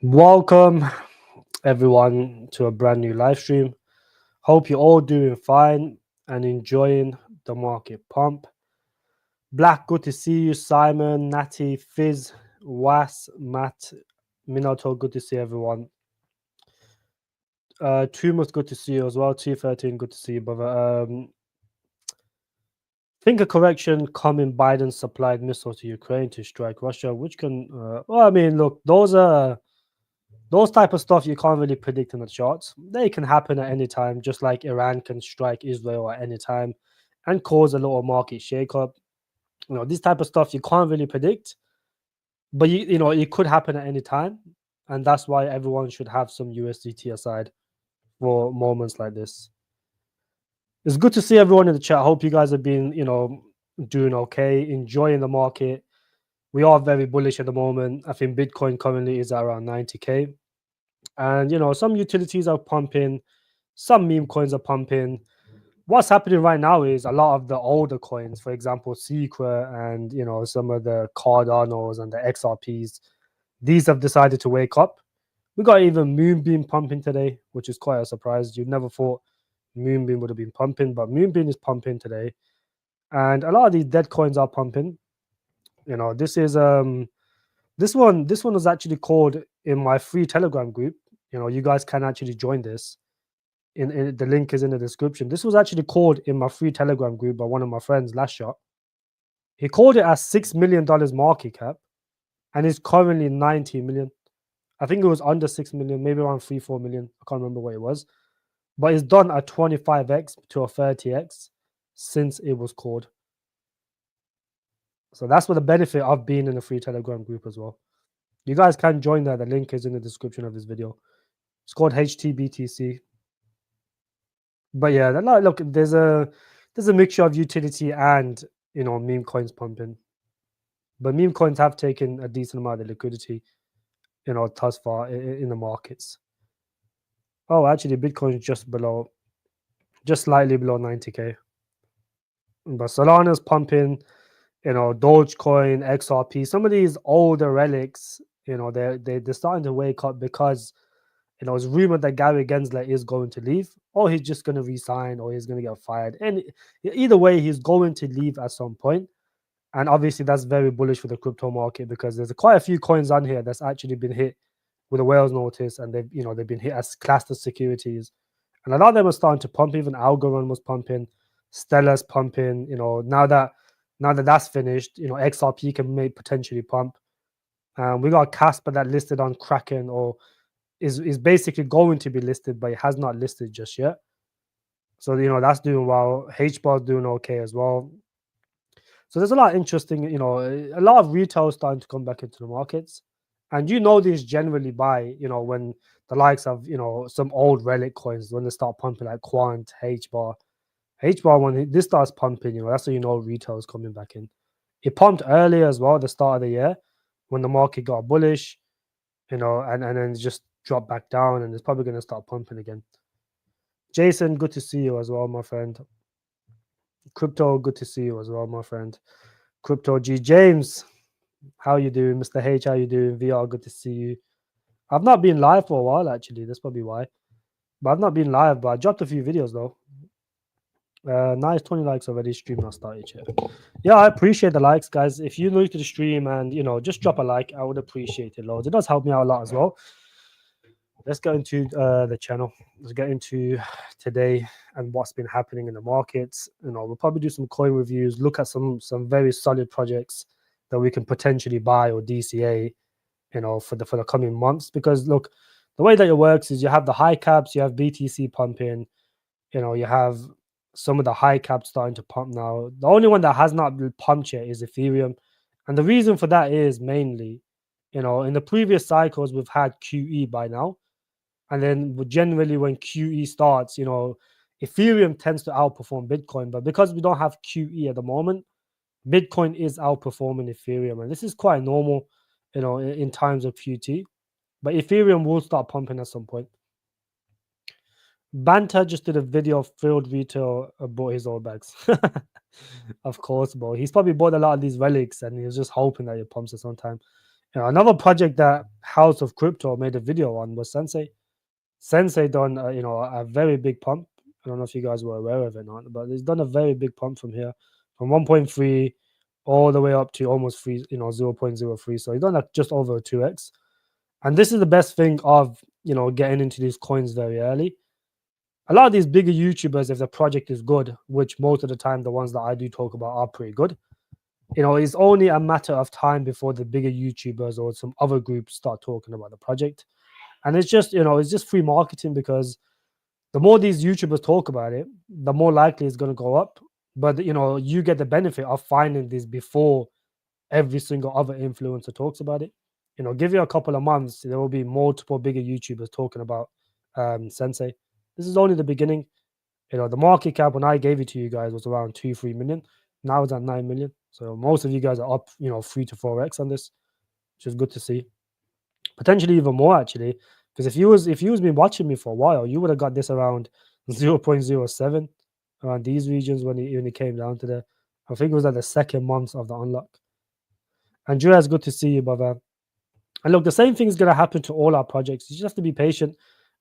Welcome everyone to a brand new live stream. Hope you're all doing fine and enjoying the market pump. Black, good to see you. Simon, Natty, Fizz, Was, Matt, Minato, good to see everyone. Tumus, good to see you as well. T13, good to see you, brother. Think a correction coming. Biden supplied missiles to Ukraine to strike Russia, which can look, those type of stuff you can't really predict in the charts. They can happen at any time, just like Iran can strike Israel at any time and cause a little market shakeup. This type of stuff you can't really predict, but it could happen at any time, and that's why everyone should have some USDT aside for moments like this. It's good to see everyone in the chat. I hope you guys have been, doing okay, enjoying the market. We are very bullish at the moment. I think Bitcoin currently is at around 90k. And some utilities are pumping, some meme coins are pumping. What's happening right now is a lot of the older coins, for example, Secret and some of the Cardanos and the XRPs, these have decided to wake up. We got even Moonbeam pumping today, which is quite a surprise. You'd never thought Moonbeam would have been pumping, but Moonbeam is pumping today. And a lot of these dead coins are pumping. This is this one was actually called in my free Telegram group. You guys can actually join this. In the link is in the description. This was actually called in my free Telegram group by one of my friends, Last Shot. He called it as $6 million market cap, and it's currently 90 million. I think it was under 6 million, maybe around 3-4 million. I can't remember what it was, but it's done a 25x to a 30x since it was called. So that's what the benefit of being in a free Telegram group as well. You guys can join that. The link is in the description of this video. It's called HTBTC. But yeah, look, there's a mixture of utility and meme coins pumping. But meme coins have taken a decent amount of liquidity, thus far in the markets. Oh, actually, Bitcoin is just slightly below 90k. But Solana's pumping, Dogecoin, XRP, some of these older relics, they're starting to wake up because it's rumored that Gary Gensler is going to leave, or he's just going to resign, or he's going to get fired. And either way, he's going to leave at some point. And obviously, that's very bullish for the crypto market because there's quite a few coins on here that's actually been hit with a whales notice, and they've been hit as classed as securities. And a lot of them are starting to pump. Even Algorand was pumping, Stella's pumping. Now that that's finished, XRP can potentially pump. We got Casper that listed on Kraken, or is basically going to be listed, but it has not listed just yet. So that's doing well. HBAR is doing okay as well. So there's a lot of interesting, a lot of retail starting to come back into the markets. And this generally by, when the likes of, some old relic coins, when they start pumping like Quant, HBAR, when this starts pumping, that's when retail is coming back in. It pumped earlier as well at the start of the year when the market got bullish, and then just drop back down, and it's probably going to start pumping again. Jason, good to see you as well, my friend. Crypto, good to see you as well, my friend. Crypto G James, how you doing? Mr. H, how you doing? VR, good to see you. I've not been live for a while, actually. That's probably why. But I've not been live, but I dropped a few videos though. Nice 20 likes already. Stream not started yet. Yeah, I appreciate the likes, guys. If you're new to the stream and just drop a like, I would appreciate it loads. It does help me out a lot as well. Let's go into the channel. Let's get into today and what's been happening in the markets. We'll probably do some coin reviews, look at some very solid projects that we can potentially buy or DCA, for the coming months. Because look, the way that it works is you have the high caps, you have BTC pumping, you have some of the high caps starting to pump now. The only one that has not been pumped yet is Ethereum. And the reason for that is mainly, in the previous cycles, we've had QE by now. And then generally when QE starts, Ethereum tends to outperform Bitcoin. But because we don't have QE at the moment, Bitcoin is outperforming Ethereum. And this is quite normal, in times of QT. But Ethereum will start pumping at some point. Banter just did a video of Field Retail bought his old bags. Of course, bro. He's probably bought a lot of these relics and he was just hoping that it pumps at some time. Another project that House of Crypto made a video on was Sensei. Sensei done a very big pump. I don't know if you guys were aware of it or not, but he's done a very big pump from here, from 1.3 all the way up to almost 0.03. So he's done like just over a 2x. And this is the best thing of getting into these coins very early. A lot of these bigger YouTubers, if the project is good, which most of the time the ones that I do talk about are pretty good, it's only a matter of time before the bigger YouTubers or some other groups start talking about the project. And it's just free marketing, because the more these YouTubers talk about it, the more likely it's going to go up. But you get the benefit of finding this before every single other influencer talks about it. Give you a couple of months, there will be multiple bigger YouTubers talking about Sensei. This is only the beginning. The market cap when I gave it to you guys was around 2-3 million. Now it's at 9 million. So most of you guys are up 3 to 4x on this, which is good to see. Potentially even more, actually, because if you was been watching me for a while, you would have got this around 0.07, around these regions when it came down to I think it was at the second month of the unlock. Andrea, it's good to see you, brother. And look, the same thing is going to happen to all our projects. You just have to be patient.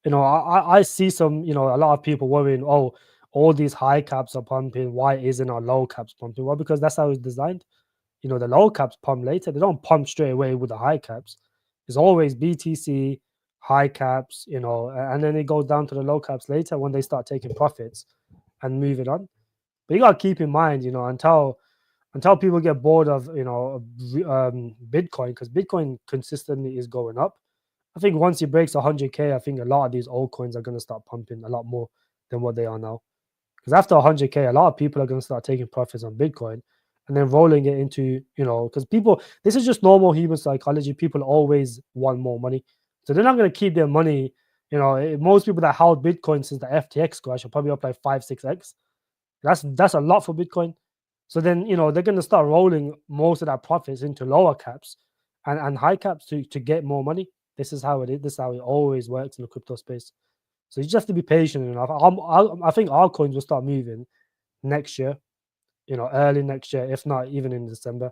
I see some, a lot of people worrying, oh, all these high caps are pumping. Why isn't our low caps pumping? Well, because that's how it's designed. The low caps pump later. They don't pump straight away with the high caps. It's always BTC, high caps, and then it goes down to the low caps later when they start taking profits and moving on. But you got to keep in mind, until people get bored of Bitcoin, because Bitcoin consistently is going up. I think once it breaks 100k, I think a lot of these altcoins are going to start pumping a lot more than what they are now. Because after 100k, a lot of people are going to start taking profits on Bitcoin and then rolling it into because this is just normal human psychology. People always want more money, so they're not going to keep their money. Most people that held Bitcoin since the FTX crash are probably up like 5-6x. That's a lot for Bitcoin. So then, they're going to start rolling most of that profits into lower caps and high caps to get more money. This is how it is. This is how it always works in the crypto space. So you just have to be patient enough. I think altcoins will start moving next year, early next year, if not even in December.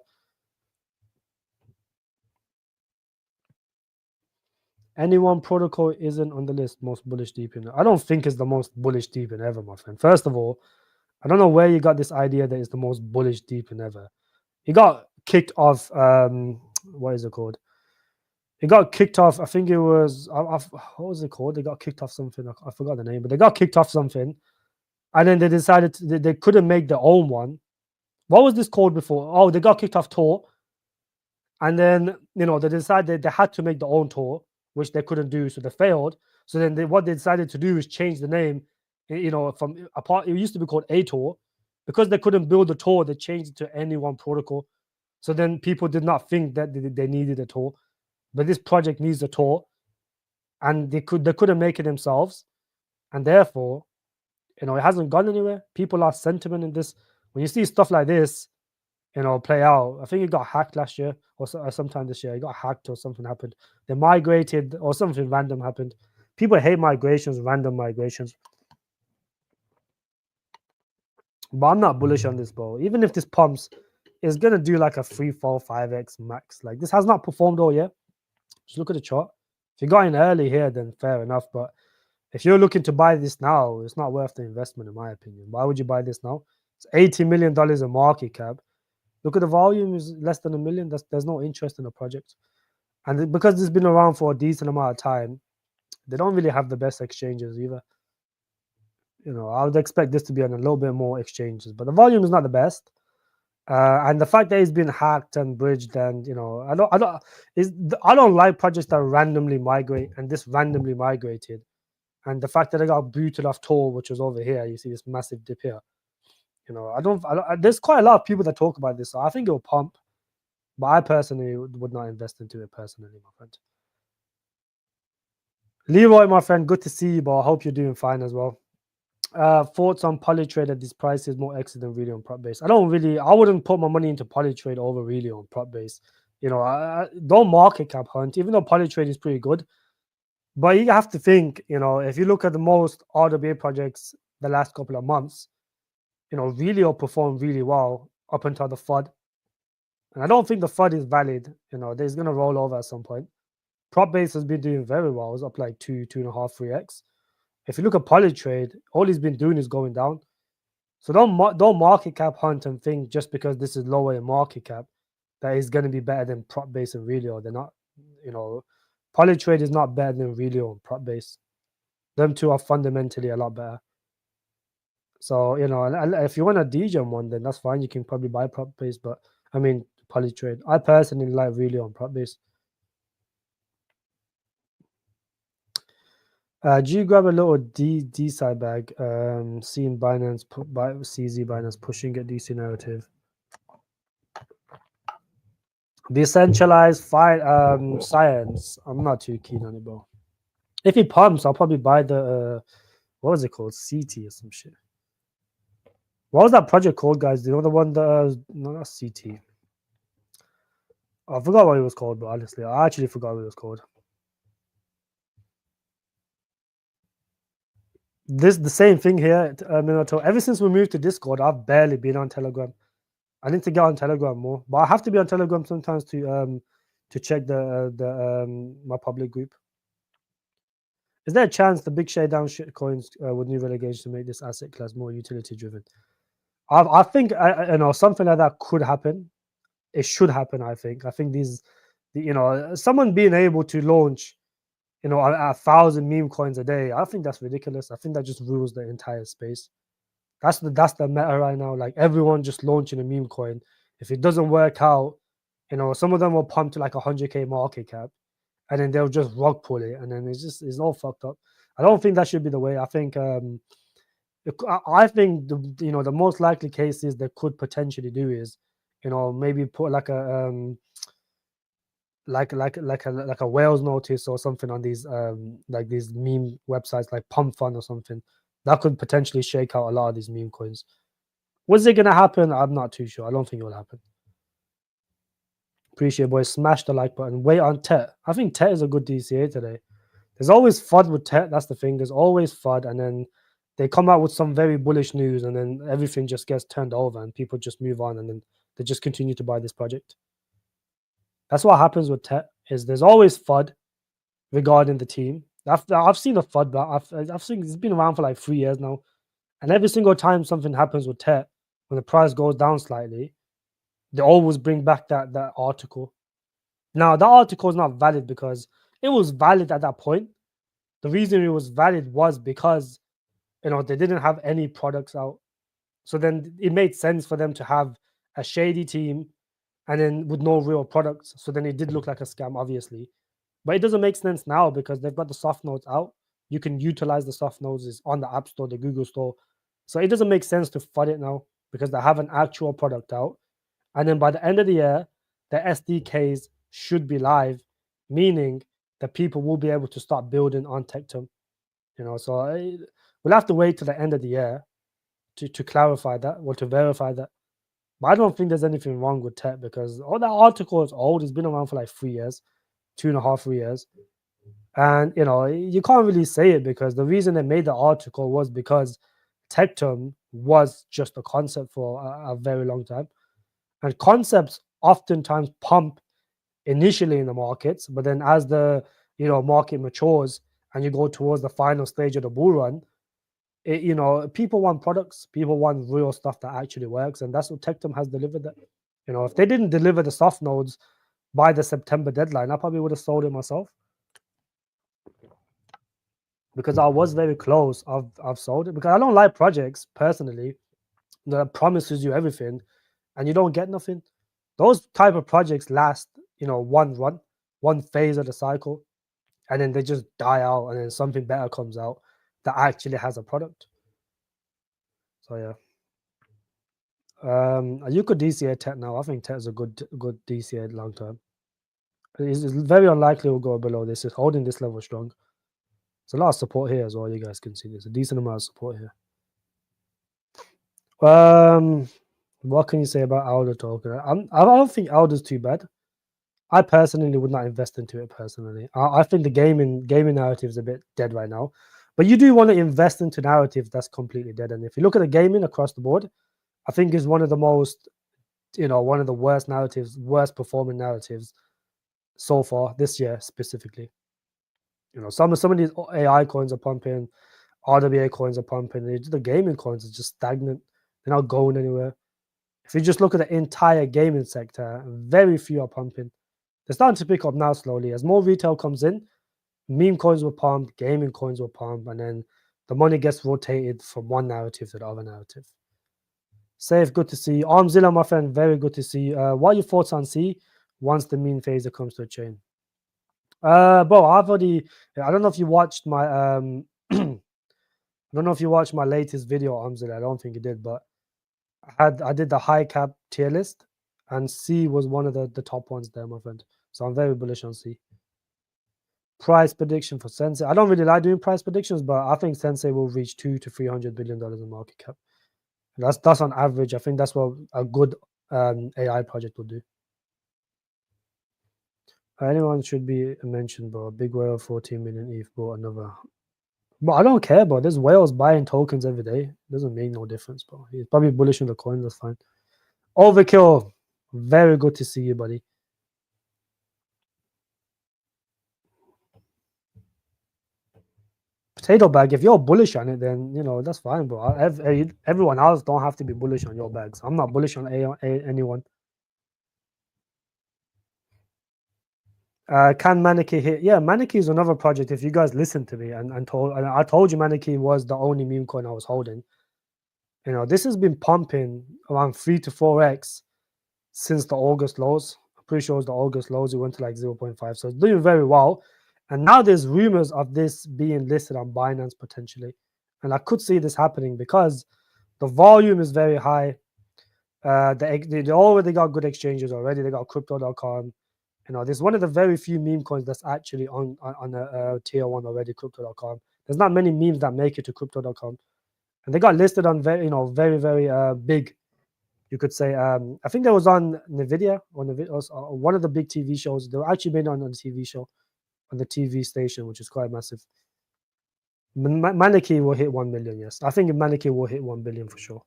Any one protocol isn't on the list most bullish deepen. I don't think it's the most bullish deepen ever, my friend. First of all, I don't know where you got this idea that it's the most bullish deepen ever. It got kicked off. What is it called? It got kicked off. I think it was. What was it called? They got kicked off something. I forgot the name, but they got kicked off something, and then they decided they couldn't make their own one. What was this called before? Oh, they got kicked off Tor, and then they decided they had to make their own Tor, which they couldn't do, so they failed. So then what they decided to do is change the name. From apart, it used to be called A Tor. Because they couldn't build a Tor, they changed it to any one protocol. So then people did not think that they needed a Tor, but this project needs a Tor, and they couldn't make it themselves, and therefore, it hasn't gone anywhere. People lost sentiment in this. When you see stuff like this, play out. I think it got hacked last year or sometime this year. It got hacked or something happened. They migrated or something random happened. People hate migrations, random migrations. But I'm not bullish on this, bro. Even if this pumps, it's gonna do like a 3, 4, 5x max. Like this has not performed all year. Just look at the chart. If you got in early here, then fair enough. But if you're looking to buy this now, it's not worth the investment, in my opinion. Why would you buy this now? It's $80 million in market cap. Look at the volume, is less than 1 million. There's no interest in the project. And because it's been around for a decent amount of time, they don't really have the best exchanges either. I would expect this to be on a little bit more exchanges, but the volume is not the best. And the fact that it's been hacked and bridged, and I don't like projects that randomly migrate, and this randomly migrated, and the fact that I got booted off Tor, which was over here. You see this massive dip here. I don't. There's quite a lot of people that talk about this, so I think it'll pump, but I personally would not invest into it personally, my friend. Leroy, my friend, good to see you, but I hope you're doing fine as well. Thoughts on Polytrade at this price is more exit than really on prop base. I wouldn't put my money into Polytrade over really on prop base. I don't market cap hunt, even though Polytrade is pretty good. But you have to think, if you look at the most RWA projects the last couple of months, Relio performed really well up until the FUD. And I don't think the FUD is valid. You know, there's gonna roll over at some point. Prop base has been doing very well. It's up like 2.5, 3x. If you look at Polytrade, all he's been doing is going down. So don't market cap hunt and think just because this is lower in market cap that is going to be better than prop base and Relio. They're not. You know, Polytrade is not better than Relio and prop base. Them two are fundamentally a lot better. So you know, if you want a DJ one, then that's fine. You can probably buy prop base, but I mean Polytrade. I personally like Relio and prop base. Do you grab a little D side bag? Seeing Binance by CZ Binance pushing a DC narrative. Decentralized science. I'm not too keen on it, bro. If it pumps, I'll probably buy the what was it called? CT or some shit. What was that project called, guys? Do you know the one that no, not CT. I forgot what it was called, but honestly, I actually forgot what it was called. This the same thing here, Minato. Ever since we moved to Discord, I've barely been on Telegram. I need to get on Telegram more, but I have to be on Telegram sometimes to check the my public group. Is there a chance the big shakedown shitcoins with new relegation to make this asset class more utility driven? I think you know something like that could happen. It should happen. I think you know, someone being able to launch, you know, 1,000 meme coins a day. I think that's ridiculous. I think that just rules the entire space. That's the meta right now. Like everyone just launching a meme coin. If it doesn't work out, you know, some of them will pump to like 100K market cap, and then they'll just rug pull it, and then it's all fucked up. I don't think that should be the way. I think I think you know the most likely cases they could potentially do is, you know, maybe put like a like a whales notice or something on these like these meme websites like Pump Fund or something that could potentially shake out a lot of these meme coins. Was it gonna happen? I'm not too sure. I don't think it will happen. Appreciate it, boys. Smash the like button. Wait on Tet. I think Tet is a good DCA today. There's always FUD with Tet. That's the thing. There's always FUD, and then they come out with some very bullish news, and then everything just gets turned over, and people just move on, and then they just continue to buy this project. That's what happens with Tet. Is there's always FUD regarding the team. I've seen the FUD, but I've seen it's been around for like 3 years now, and every single time something happens with Tet, when the price goes down slightly, they always bring back that article. Now that article is not valid because it was valid at that point. The reason it was valid was because, you know, they didn't have any products out, so then it made sense for them to have a shady team, and then with no real products. So then it did look like a scam, obviously, but it doesn't make sense now because they've got the soft nodes out. You can utilize the soft nodes is on the App Store, the Google Store. So it doesn't make sense to FUD it now because they have an actual product out. And then by the end of the year, the SDKs should be live, meaning that people will be able to start building on Tectum. You know, so we'll have to wait till the end of the year to clarify that or to verify that. But I don't think there's anything wrong with Tech because all that article is old. It's been around for like 3 years, 2.5, 3 years. And, you know, you can't really say it because the reason they made the article was because Tectum was just a concept for a very long time. And concepts oftentimes pump initially in the markets, but then as the, you know, market matures and you go towards the final stage of the bull run, you know, people want products, people want real stuff that actually works, and that's what Tectum has delivered. That, you know, if they didn't deliver the soft nodes by the September deadline, I probably would have sold it myself because I was very close. I've sold it because I don't like projects personally that promises you everything and you don't get nothing. Those type of projects last, you know, one run, one phase of the cycle, and then they just die out, and then something better comes out that actually has a product. So yeah. You could DCA Tet now. I think Tet is a good DCA long term. It's very unlikely we'll go below this. It's holding this level strong. There's a lot of support here as well. You guys can see there's a decent amount of support here. What can you say about Aldo token? I don't think Aldo's too bad. I personally would not invest into it personally. I think the gaming narrative is a bit dead right now. But you do want to invest into narratives that's completely dead. And if you look at the gaming across the board, I think is one of the most one of the worst performing narratives so far this year specifically. Some of these AI coins are pumping, RWA coins are pumping. The gaming coins are just stagnant. They're not going anywhere. If you just look at the entire gaming sector, very few are pumping. They're starting to pick up now slowly. As more retail comes in, meme coins will pump, gaming coins will pump, and then the money gets rotated from one narrative to the other narrative. Safe, good to see you. Armzilla, my friend, very good to see you. What are your thoughts on C once the meme phase comes to a chain? Bro, I don't know if you watched my I don't know if you watched my latest video, Armzilla. I don't think you did, but I did the high cap tier list, and C was one of the top ones there, my friend. So I'm very bullish on C. Price prediction for Sensei. I don't really like doing price predictions, but I think Sensei will reach $200 to $300 billion in market cap. That's on average. I think that's what a good AI project will do. Anyone should be mentioned, bro. Big whale, 14 million ETH bought another. But I don't care, bro. There's whales buying tokens every day. Doesn't make no difference, bro. He's probably bullish on the coin. That's fine. Overkill. Very good to see you, buddy. Potato bag. If you're bullish on it, then that's fine, bro. Everyone else don't have to be bullish on your bags. I'm not bullish on anyone. Can Maneki hit? Yeah, Maneki is another project. If you guys listen to me and I told you Maneki was the only meme coin I was holding. This has been pumping around 3 to 4x since the August lows. I'm pretty sure it was the August lows. It went to like 0.5. So it's doing very well. And now there's rumors of this being listed on Binance potentially. And I could see this happening because the volume is very high. They already got good exchanges already. They got crypto.com. This is one of the very few meme coins that's actually on a tier 1 already, crypto.com. There's not many memes that make it to crypto.com. And they got listed on very, very big, you could say. I think that was on Nvidia or one of the big TV shows. They were actually made on a TV show, on the TV station, which is quite massive. Maneki will hit 1 million, yes. I think Maneki will hit 1 billion for sure.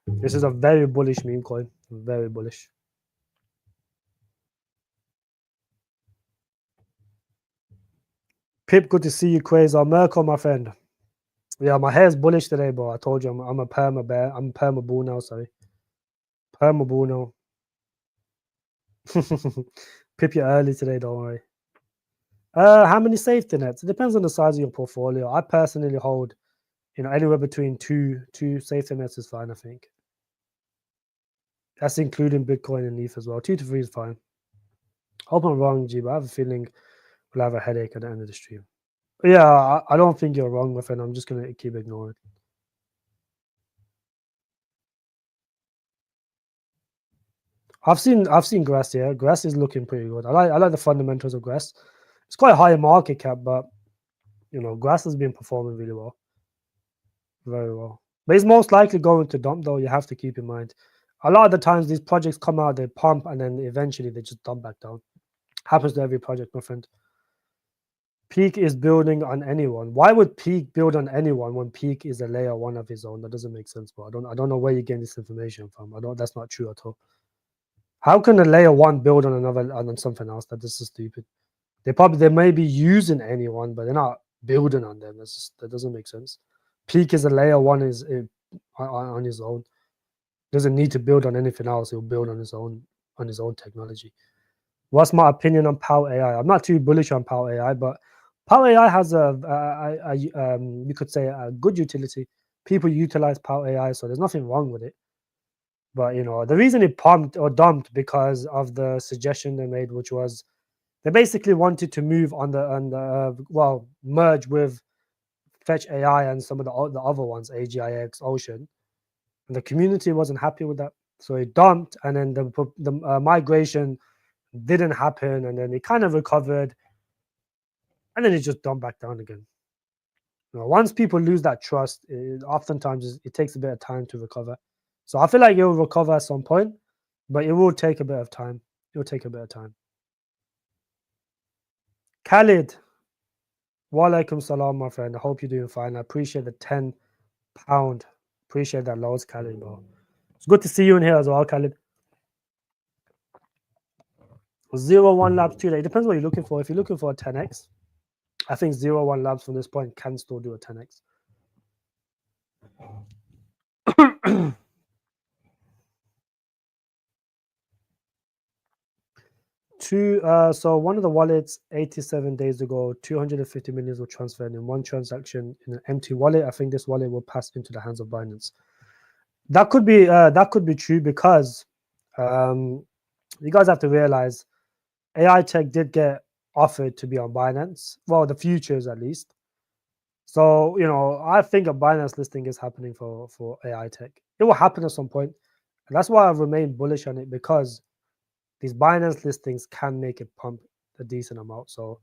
This is a very bullish meme coin. Very bullish. Pip, good to see you, Quasar. Merkel, my friend. Yeah, my hair's bullish today, bro. I told you I'm a perma bear. I'm perma bull now, sorry. Perma bull now. Pip, you early today, don't worry. How many safety nets? It depends on the size of your portfolio. I personally hold, anywhere between two safety nets is fine, I think. That's including Bitcoin and ETH as well. 2 to 3 is fine. Hope I'm wrong, G, but I have a feeling we'll have a headache at the end of the stream. But yeah, I don't think you're wrong, my friend. I'm just gonna keep ignoring. I've seen Grass. Yeah, Grass is looking pretty good. I like the fundamentals of Grass. It's quite a high market cap, but Grass has been performing really well, very well. But it's most likely going to dump, though. You have to keep in mind. A lot of the times these projects come out, they pump, and then eventually they just dump back down. Happens to every project, my friend. Peak is building on anyone. Why would Peak build on anyone when Peak is a layer 1 of his own? That doesn't make sense, bro. I don't know where you're getting this information from. That's not true at all. How can a layer 1 build on something else? That is so stupid. They may be using anyone, but they're not building on them. That doesn't make sense. Peak is a layer 1 on his own. Doesn't need to build on anything else. He'll build on his own technology. What's my opinion on Power AI? I'm not too bullish on Power AI, but Power AI has you could say a good utility. People utilize Power AI, so there's nothing wrong with it. But the reason it pumped or dumped because of the suggestion they made, which was they basically wanted to move merge with Fetch AI and some of the other ones, AGIX, Ocean, and the community wasn't happy with that, so it dumped, and then the migration didn't happen, and then it kind of recovered, and then it just dumped back down again. Once people lose that trust, oftentimes it takes a bit of time to recover. So I feel like it will recover at some point, but it will take a bit of time. It will take a bit of time. Khalid, walaikum salam, my friend. I hope you're doing fine. I appreciate the £10. Appreciate that loads, Khalid, bro. It's good to see you in here as well, Khalid. 0-1 labs 2 day. It depends what you're looking for. If you're looking for a 10x, I think 0-1 labs from this point can still do a 10x. So one of the wallets 87 days ago, 250 million were transferred in one transaction in an empty wallet. I think this wallet will pass into the hands of Binance. That could be true because you guys have to realize AI Tech did get offered to be on Binance. Well, the futures at least. So I think a Binance listing is happening for AI Tech. It will happen at some point, and that's why I've remained bullish on it, because these Binance listings can make it pump a decent amount. So,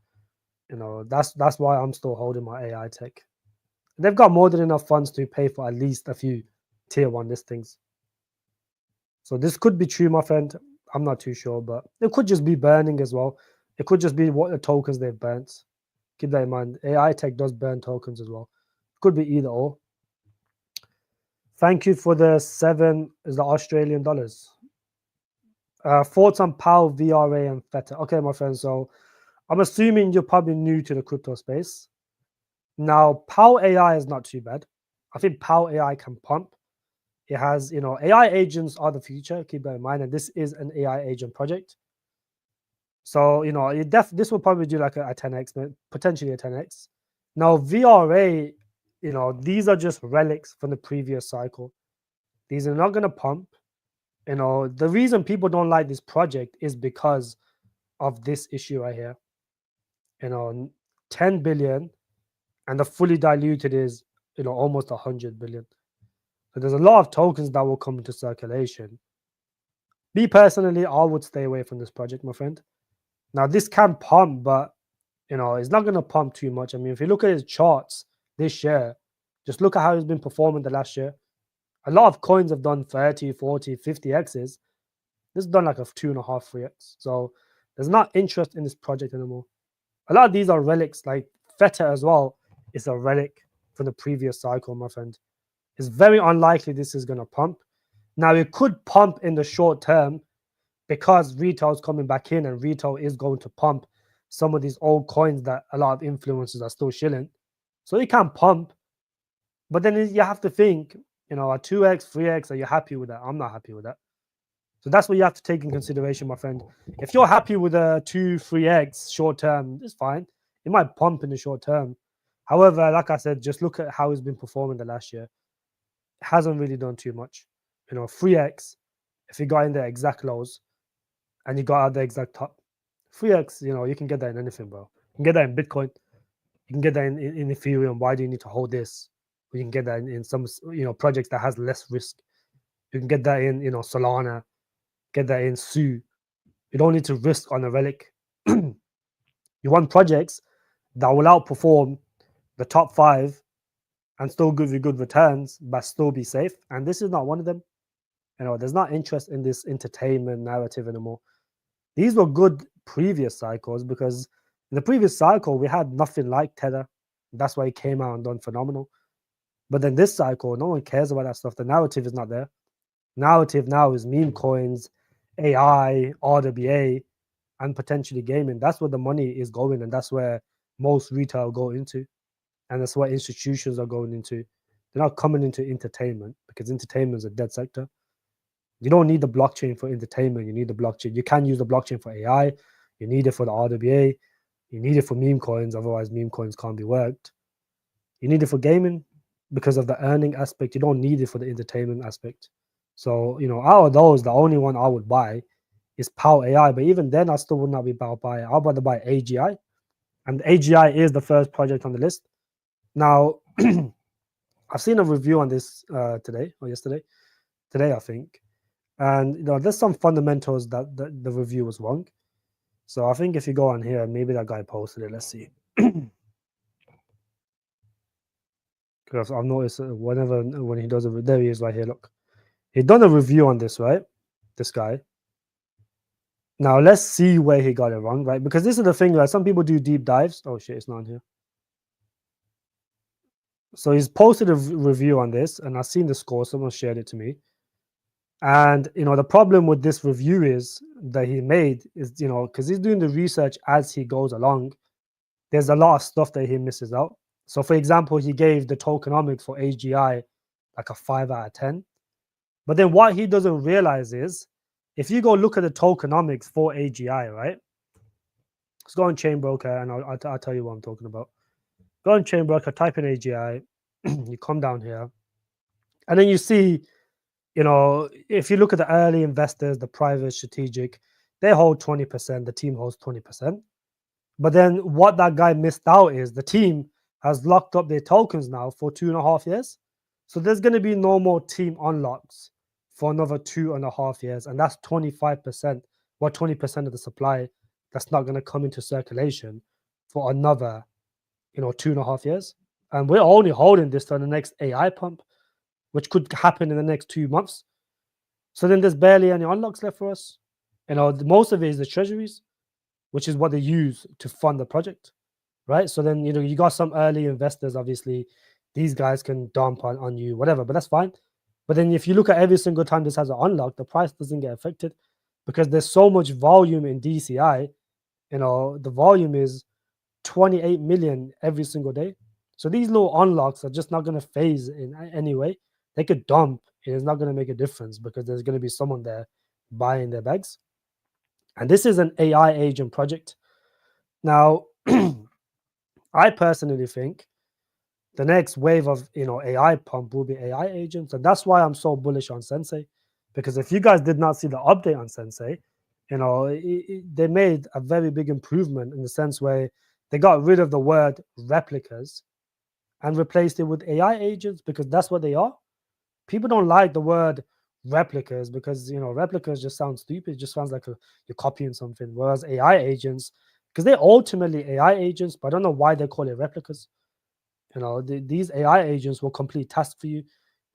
that's why I'm still holding my AI Tech. They've got more than enough funds to pay for at least a few tier 1 listings. So this could be true, my friend. I'm not too sure, but it could just be burning as well. It could just be what the tokens they've burnt. Keep that in mind. AI Tech does burn tokens as well. Could be either or. Thank you for the 7 is the Australian dollars. Thoughts on PAL, VRA, and Theta. Okay, my friend. So I'm assuming you're probably new to the crypto space. Now, PAL AI is not too bad. I think PAL AI can pump. It has, AI agents are the future. Keep that in mind. And this is an AI agent project. So, this will probably do like a 10x, potentially a 10x. Now, VRA, these are just relics from the previous cycle. These are not going to pump. The reason people don't like this project is because of this issue right here. 10 billion, and the fully diluted is, almost 100 billion. So there's a lot of tokens that will come into circulation. Me personally, I would stay away from this project, my friend. Now, this can pump, but it's not going to pump too much. I mean, if you look at his charts this year, just look at how he's been performing the last year. A lot of coins have done 30, 40, 50 X's. This has done like a 2.5, 3x. So there's not interest in this project anymore. A lot of these are relics, like Theta as well. It's a relic from the previous cycle, my friend. It's very unlikely this is going to pump. Now, it could pump in the short term because retail is coming back in, and retail is going to pump some of these old coins that a lot of influencers are still shilling. So it can pump, but then you have to think, a 2x, 3x, are you happy with that? I'm not happy with that. So that's what you have to take in consideration, my friend. If you're happy with a 2, 3x short term, it's fine. It might pump in the short term. However, like I said, just look at how he's been performing the last year. It hasn't really done too much. 3x, if you got in the exact lows and you got out the exact top, 3x, you can get that in anything, bro. You can get that in Bitcoin. You can get that in Ethereum. Why do you need to hold this? You can get that in some, projects that has less risk. You can get that in, Solana. Get that in Sue. You don't need to risk on a relic. You want projects that will outperform the top 5 and still give you good returns, but still be safe. And this is not one of them. There's not interest in this entertainment narrative anymore. These were good previous cycles, because in the previous cycle, we had nothing like Tether. That's why it came out and done phenomenal. But then this cycle, no one cares about that stuff. The narrative is not there. Narrative now is meme coins, AI, RWA, and potentially gaming. That's where the money is going, and that's where most retail go into. And that's what institutions are going into. They're not coming into entertainment, because entertainment is a dead sector. You don't need the blockchain for entertainment. You need the blockchain. You can use the blockchain for AI. You need it for the RWA. You need it for meme coins. Otherwise, meme coins can't be worked. You need it for gaming because of the earning aspect. You don't need it for the entertainment aspect. So, out of those, the only one I would buy is PAL AI. But even then, I still would not be about to buy it. I'll rather buy AGI. And AGI is the first project on the list. Now, I've seen a review on this today or yesterday. Today, I think. And there's some fundamentals that the review was wrong. So I think if you go on here, maybe that guy posted it. Let's see. Because I've noticed when he does there he is right here. Look, he done a review on this, right? This guy. Now let's see where he got it wrong, right? Because this is the thing, right? Some people do deep dives. Oh shit, it's not on here. So he's posted a review on this, and I've seen the score. Someone shared it to me. And the problem with this review is that he made is because he's doing the research as he goes along. There's a lot of stuff that he misses out. So, for example, he gave the tokenomics for AGI like a 5 out of 10. But then what he doesn't realize is if you go look at the tokenomics for AGI, right? Let's go on Chain Broker and I'll tell you what I'm talking about. Go on Chain Broker, type in AGI, you come down here, and then you see, if you look at the early investors, the private strategic, they hold 20%, the team holds 20%. But then what that guy missed out is the team has locked up their tokens now for 2.5 years. So there's going to be no more team unlocks for another 2.5 years. And that's 25%, 20% of the supply that's not going to come into circulation for another, 2.5 years. And we're only holding this to the next AI pump, which could happen in the next 2 months. So then there's barely any unlocks left for us. Most of it is the treasuries, which is what they use to fund the project, right? So then, you got some early investors, obviously, these guys can dump on you, whatever, but that's fine. But then if you look at every single time this has an unlock, the price doesn't get affected because there's so much volume in DCI. The volume is 28 million every single day. So these little unlocks are just not going to phase in any way. They could dump. It's not going to make a difference because there's going to be someone there buying their bags. And this is an AI agent project. Now, I personally think the next wave of AI pump will be AI agents, and that's why I'm so bullish on Sensei. Because if you guys did not see the update on Sensei, they made a very big improvement in the sense where they got rid of the word replicas and replaced it with AI agents because that's what they are. People don't like the word replicas because replicas just sound stupid. It just sounds like you're copying something. Whereas AI agents, because they're ultimately AI agents, but I don't know why they call it replicas. These AI agents will complete tasks for you,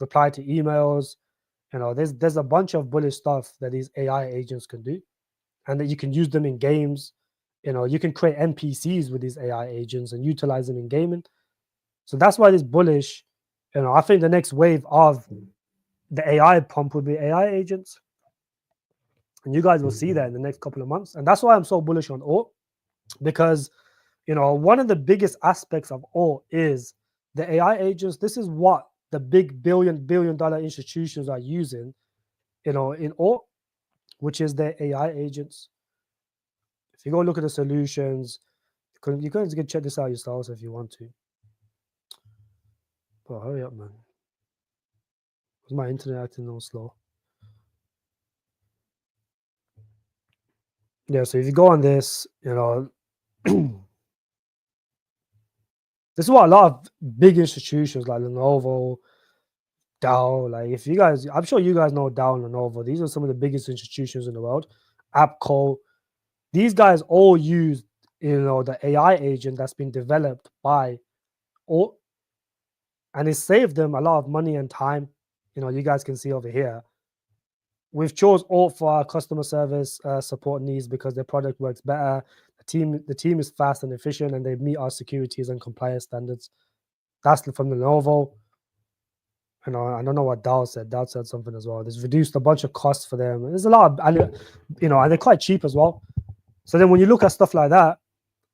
reply to emails. There's a bunch of bullish stuff that these AI agents can do, and that you can use them in games. You can create NPCs with these AI agents and utilize them in gaming. So that's why it's bullish. I think the next wave of the AI pump will be AI agents. And you guys will see that in the next couple of months. And that's why I'm so bullish on Alt, because, one of the biggest aspects of Alt is the AI agents. This is what the big billion dollar institutions are using, in Alt, which is their AI agents. If you go look at the solutions, you guys can check this out yourselves if you want to. Oh, hurry up, man. Is my internet acting all slow? Yeah, so if you go on this, this is what a lot of big institutions like Lenovo, Dow, like if you guys, I'm sure you guys know Dow and Lenovo. These are some of the biggest institutions in the world. AppCo, these guys all use, the AI agent that's been developed by Alt, and it saved them a lot of money and time. You guys can see over here. We've chose Alt for our customer service support needs because their product works better. The team is fast and efficient, and they meet our securities and compliance standards. That's from Lenovo. I don't know what Dow said. Dow said something as well. There's reduced a bunch of costs for them. There's a lot of, and they're quite cheap as well. So then when you look at stuff like that,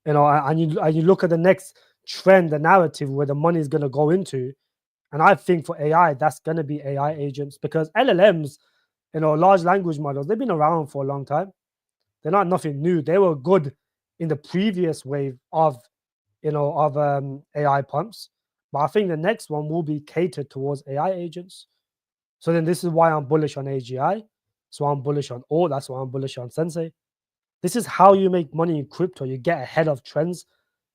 and you look at the next trend, the narrative where the money is going to go into, and I think for AI, that's going to be AI agents because LLMs, large language models, they've been around for a long time. They're not nothing new. They were good in the previous wave of AI pumps. But I think the next one will be catered towards AI agents. So then this is why I'm bullish on AGI. So I'm bullish on Alt. That's why I'm bullish on Sensei. This is how you make money in crypto. You get ahead of trends.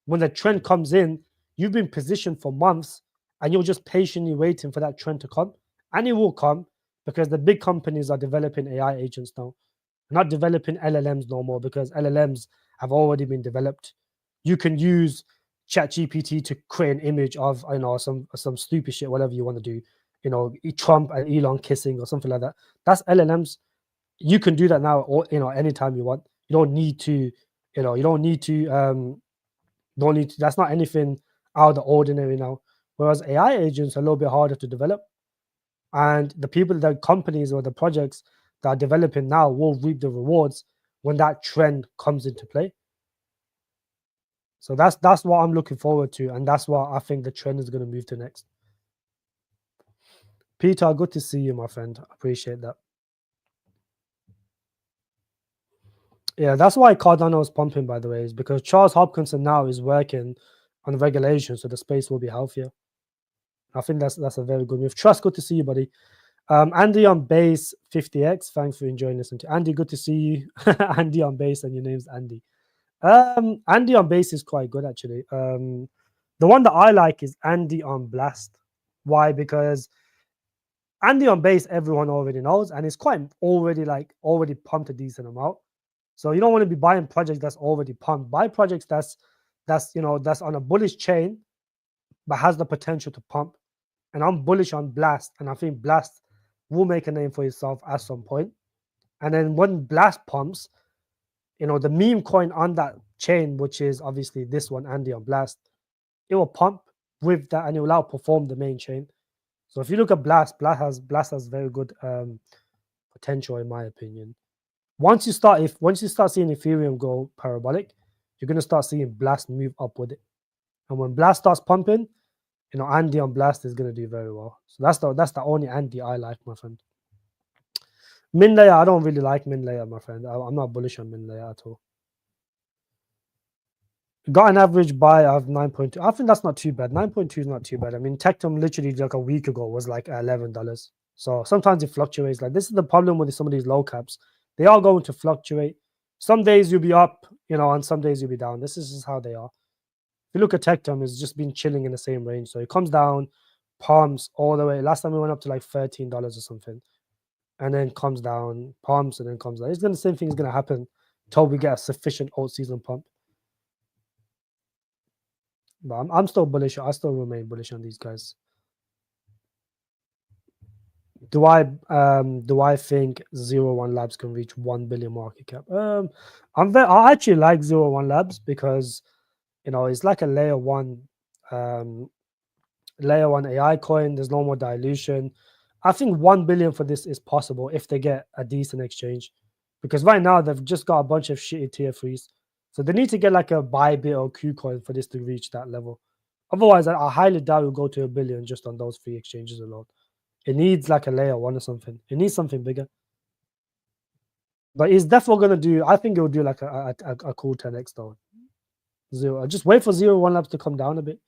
When the trend comes in, you've been positioned for months and you're just patiently waiting for that trend to come. And it will come because the big companies are developing AI agents now. They're not developing LLMs no more because LLMs have already been developed. You can use ChatGPT to create an image of some stupid shit, whatever you want to do. Trump and Elon kissing or something like that. That's LLMs. You can do that now, or anytime you want. You don't need to. You don't need to. Don't need to. That's not anything out of the ordinary now. Whereas AI agents are a little bit harder to develop. And the companies or the projects that are developing now will reap the rewards when that trend comes into play. So that's what I'm looking forward to, and that's what I think the trend is going to move to next. Peter, good to see you, my friend. Appreciate that. Yeah, that's why Cardano is pumping, by the way, is because Charles Hopkinson now is working on regulation, so the space will be healthier. I think that's a very good move. Trust, good to see you, buddy. Andy on base 50x. Thanks for enjoying listening to Andy. Good to see you, Andy on base, and your name's Andy. Andy on base is quite good actually. The one that I like is Andy on blast. Why? Because Andy on base, everyone already knows, and it's quite already pumped a decent amount. So you don't want to be buying projects that's already pumped. Buy projects that's on a bullish chain, but has the potential to pump. And I'm bullish on Blast, and I think Blast will make a name for itself at some point. And then when Blast pumps, the meme coin on that chain, which is obviously this one, Andy on Blast, it will pump with that, and it will outperform the main chain. So if you look at Blast has very good potential in my opinion. Once you start seeing Ethereum go parabolic, you're going to start seeing Blast move up with it. And when Blast starts pumping, Andy on Blast is going to do very well. So that's the only Andy I like, my friend. Min layer, I don't really like min layer, my friend. I'm not bullish on min layer at all. Got an average buy of 9.2. I think that's not too bad. 9.2 is not too bad. I mean, Tectum literally like a week ago was like $11. So sometimes it fluctuates. Like, this is the problem with some of these low caps. They are going to fluctuate. Some days you'll be up, and some days you'll be down. This is just how they are. If you look at Tectum, it's just been chilling in the same range. So it comes down, pumps all the way. Last time we went up to like $13 or something, and then comes down, pumps, and then comes down. The same thing is going to happen until we get a sufficient Altseason pump. But I'm still bullish. I still remain bullish on these guys. Do I think 01 Labs can reach 1 billion market cap? I actually like 01 Labs because it's like a layer one AI coin. There's no more dilution. I think 1 billion for this is possible if they get a decent exchange, because right now they've just got a bunch of shitty tier 3s. So they need to get like a Bybit or KuCoin for this to reach that level. Otherwise, I highly doubt it will go to 1 billion just on those 3 exchanges alone. It needs like a layer 1 or something. It needs something bigger. But it's definitely going to do, I think it will do like a cool 10x though. Just wait for 01 Labs to come down a bit.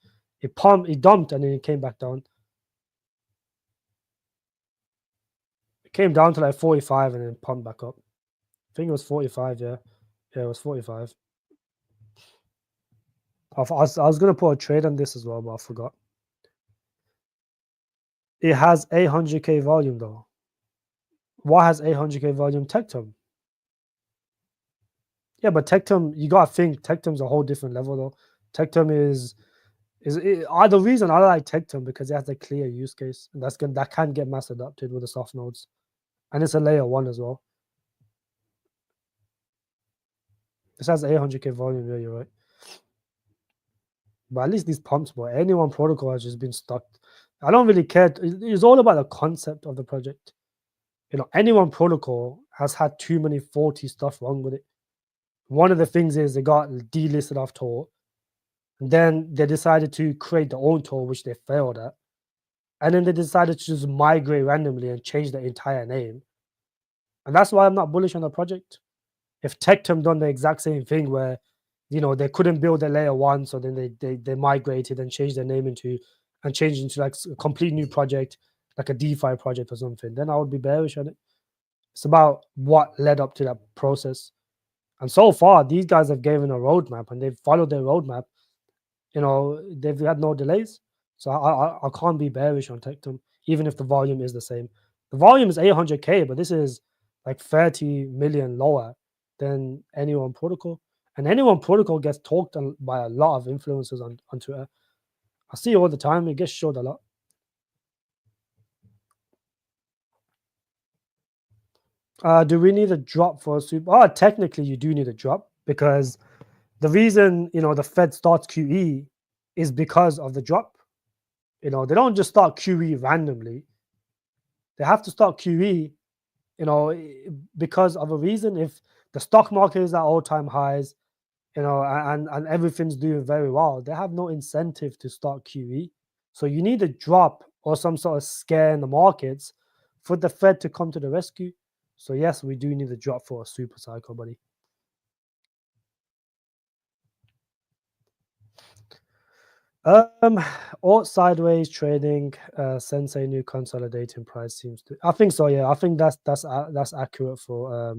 It dumped, and then it came back down. It came down to like 45 and then pumped back up. I think it was 45, yeah. Yeah, it was 45. I was going to put a trade on this as well, but I forgot. It has 800k volume though. What has 800k volume? Tectum. Yeah, but Tectum, you gotta think Tectum's a whole different level though. Tectum is the reason I like Tectum because it has a clear use case, and that can get mass adopted with the soft nodes, and it's a layer 1 as well. This has 800k volume. Yeah, you're right. But at least these pumps, boy, anyone protocol has just been stuck. I don't really care. It's all about the concept of the project. Anyone protocol has had too many faulty stuff wrong with it. One of the things is they got delisted off Tor, and then they decided to create their own Tor, which they failed at. And then they decided to just migrate randomly and change the entire name. And that's why I'm not bullish on the project. If Tectum done the exact same thing where, they couldn't build a layer 1, so then they migrated and changed their name into like a complete new project, like a DeFi project or something, then I would be bearish on it. It's about what led up to that process. And so far, these guys have given a roadmap, and they've followed their roadmap. They've had no delays. So I can't be bearish on Tectum, even if the volume is the same. The volume is 800k, but this is like 30 million lower than Anyone Protocol. And Anyone Protocol gets talked by a lot of influencers on Twitter. I see it all the time. It gets showed a lot. Do we need a drop for a super? Technically, you do need a drop, because the reason the Fed starts QE is because of the drop. You know, they don't just start QE randomly. They have to start QE, you know, because of a reason. If the stock market is at all-time highs, you know, and everything's doing very well, they have no incentive to start QE. So you need a drop or some sort of scare in the markets for the Fed to come to the rescue. So yes, we do need a drop for a super cycle, buddy. Alt sideways trading, Sensei new consolidating price seems to. I think so. Yeah, I think that's accurate for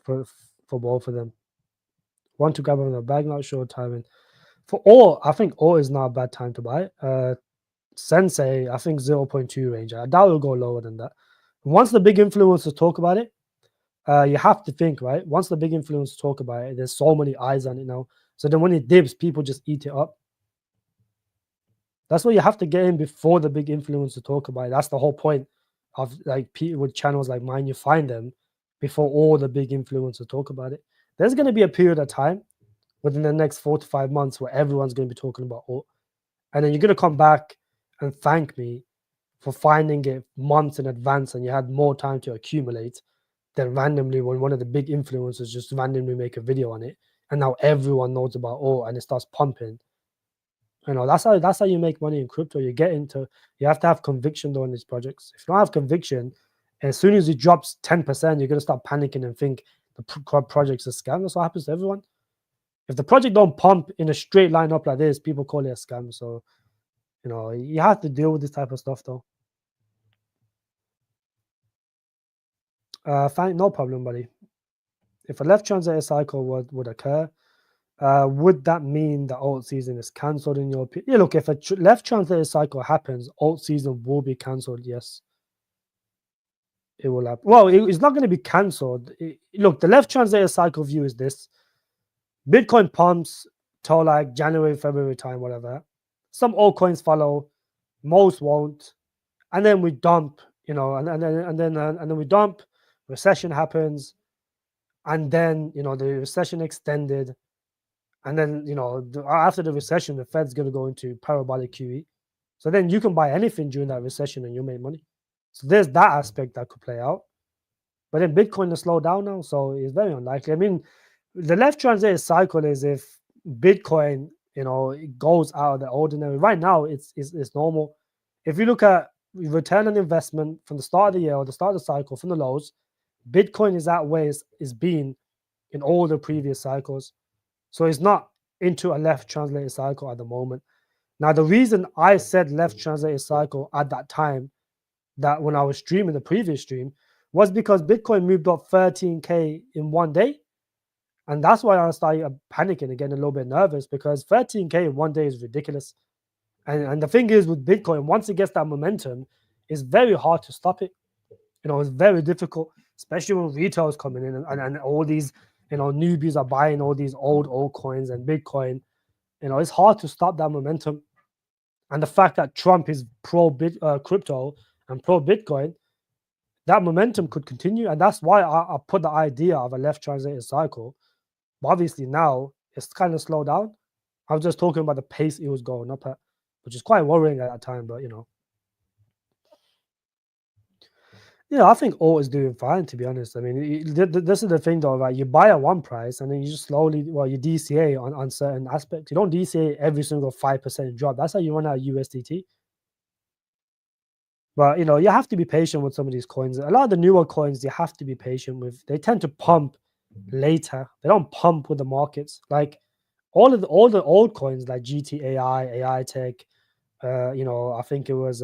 for both of them. Want to grab on the bag, not sure timing. For all, I think all is not a bad time to buy. Sensei, I think 0.2 range. I doubt it'll go lower than that. Once the big influencers talk about it, you have to think, right? Once the big influencers talk about it, there's so many eyes on it now. So then when it dips, people just eat it up. That's why you have to get in before the big influencers talk about it. That's the whole point of like people with channels like mine. You find them before all the big influencers talk about it. There's going to be a period of time within the next 4 to 5 months where everyone's going to be talking about alt. And then you're going to come back and thank me for finding it months in advance and you had more time to accumulate than randomly when one of the big influencers just randomly make a video on it. And now everyone knows about alt and it starts pumping. You know, that's how you make money in crypto. You have to have conviction though in these projects. If you don't have conviction, as soon as it drops 10%, you're gonna start panicking and think the project's a scam. That's what happens to everyone. If the project don't pump in a straight line up like this, people call it a scam. So, you know, you have to deal with this type of stuff though. Fine, no problem, buddy. If a left translator cycle would occur, would that mean the Altseason is cancelled in your opinion? Yeah, look, if a left translator cycle happens, Altseason will be cancelled. Yes, it will happen. Well, it's not going to be cancelled. Look, the left translator cycle view is this: Bitcoin pumps till like January, February time, whatever. Some altcoins follow, most won't, and then we dump. You know, and then we dump. Recession happens, and then you know the recession extended. And then, you know, after the recession, the Fed's going to go into parabolic QE. So then you can buy anything during that recession and you make money. So there's that aspect that could play out. But then Bitcoin has slowed down now, so it's very unlikely. I mean, the left translated cycle is if Bitcoin, you know, it goes out of the ordinary. Right now, it's normal. If you look at return on investment from the start of the year or the start of the cycle from the lows, Bitcoin is that way it's been in all the previous cycles. So it's not into a left translated cycle at the moment. Now, the reason I said left translated cycle at that time, that when I was streaming the previous stream, was because Bitcoin moved up 13K in one day. And that's why I started panicking and getting a little bit nervous because 13K in one day is ridiculous. And the thing is with Bitcoin, once it gets that momentum, it's very hard to stop it. You know, it's very difficult, especially when retail is coming in and all these, you know, newbies are buying all these old altcoins and Bitcoin. You know, it's hard to stop that momentum. And the fact that Trump is pro crypto and pro Bitcoin, that momentum could continue. And that's why I put the idea of a left translated cycle. But obviously now it's kind of slowed down. I was just talking about the pace it was going up at, which is quite worrying at that time. But, you know. Yeah, I think alt is doing fine, to be honest. I mean, this is the thing, though, right? You buy at one price and then you just slowly, well, you DCA on certain aspects. You don't DCA every single 5% drop. That's how you run out of USDT. But, you know, you have to be patient with some of these coins. A lot of the newer coins, you have to be patient with. They tend to pump later. They don't pump with the markets. Like all the old coins like GTAI, AI Tech, you know, I think it was,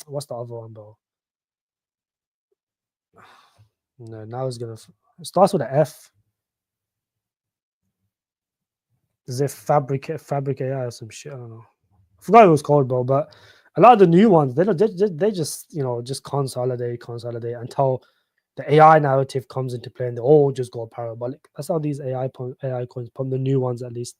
what's the other one, bro? No, now it's gonna. It starts with an F. Is it Fabric AI or some shit? I don't know. I forgot what it was called, bro. But a lot of the new ones, they just you know just consolidate until the AI narrative comes into play and they all just go parabolic. That's how these AI coins pump, the new ones at least.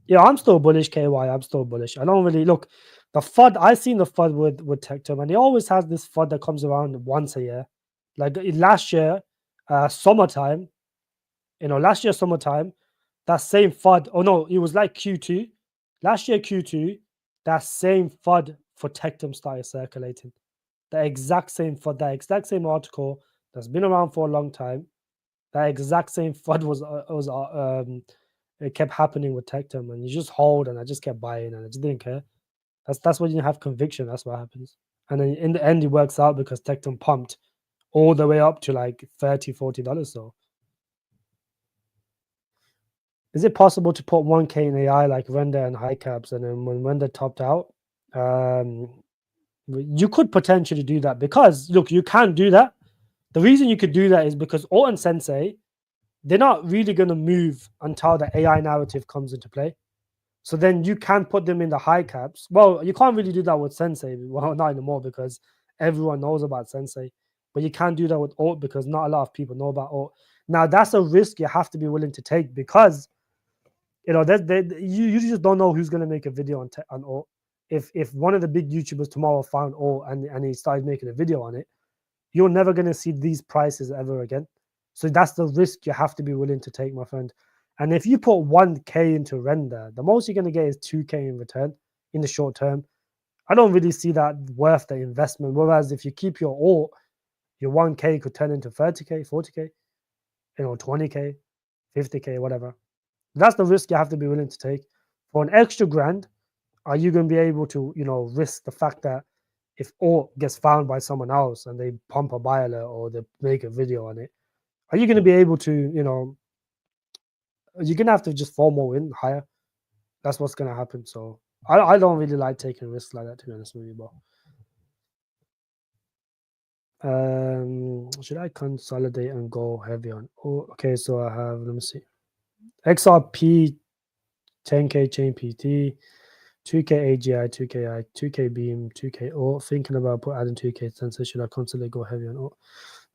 Yeah, I'm still bullish, KY. I'm still bullish. I don't really look the FUD. I've seen the FUD with Tectum, and he always has this FUD that comes around once a year. Like last year, summertime. You know, last year summertime, that same FUD. Oh no, it was like Q2. Last year Q2, that same FUD for Tectum started circulating. The exact same FUD, that exact same article that's been around for a long time. That exact same FUD it kept happening with Tectum, and you just hold, and I just kept buying, and I just didn't care. That's when you have conviction. That's what happens. And then in the end, it works out because Tectum pumped all the way up to like $30-$40. So, is it possible to put 1K in AI like render and high caps, and then when render topped out, you could potentially do that, because look, you can do that. The reason you could do that is because Alt and Sensei, they're not really going to move until the AI narrative comes into play. So then you can put them in the high caps. Well, you can't really do that with Sensei. Well, not anymore, because everyone knows about Sensei. But you can do that with Alt, because not a lot of people know about Alt. Now, that's a risk you have to be willing to take, because you just don't know who's going to make a video on Alt. If one of the big YouTubers tomorrow found Alt and he started making a video on it, you're never going to see these prices ever again. So that's the risk you have to be willing to take, my friend. And if you put 1K into render, the most you're going to get is 2K in return in the short term. I don't really see that worth the investment. Whereas if you keep your Alt, your 1K could turn into 30K, 40K, 20K, 50K, whatever. That's the risk you have to be willing to take. For an extra grand, are you going to be able to, risk the fact that if Alt gets found by someone else and they pump a buy alert or they make a video on it, are you going to be able to, you're going to have to just fall more in higher. That's what's going to happen. So I don't really like taking risks like that, to be honest with you, bro. Should I consolidate and go heavy on? Oh, okay, so I have, let me see. XRP, 10K chain PT, 2K AGI, 2K 2K Beam, 2K Alt. Thinking about adding 2K sensor. Should I constantly go heavy on Alt?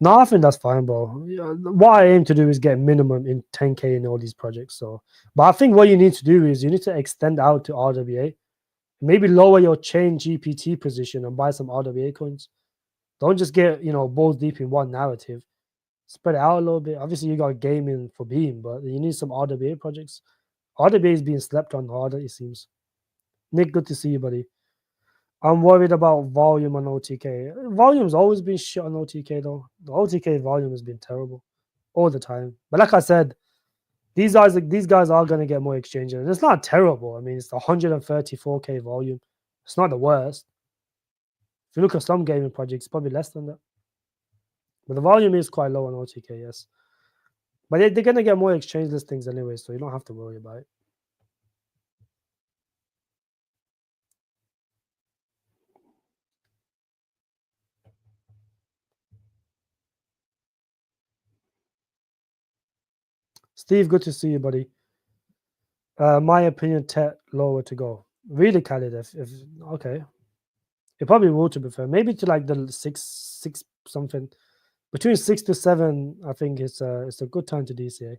No, I think that's fine, bro. What I aim to do is get minimum in 10K in all these projects. So, but I think what you need to do is you need to extend out to RWA. Maybe lower your chain GPT position and buy some RWA coins. Don't just get balls deep in one narrative. Spread it out a little bit. Obviously, you got gaming for Beam, but you need some RWA projects. RWA is being slept on harder, it seems. Nick, good to see you, buddy. I'm worried about volume on OTK. Volume's always been shit on OTK, though. The OTK volume has been terrible all the time. But like I said, these guys are going to get more exchanges. And it's not terrible. I mean, it's 134K volume. It's not the worst. If you look at some gaming projects, probably less than that. But the volume is quite low on OTK, yes. But they're going to get more exchange listings anyway, so you don't have to worry about it. Steve, good to see you, buddy. My opinion, lower to go. Really, Khalid, if okay. It probably will, to be fair. Maybe to like the six something. Between 6 to 7, I think it's a good time to DCA.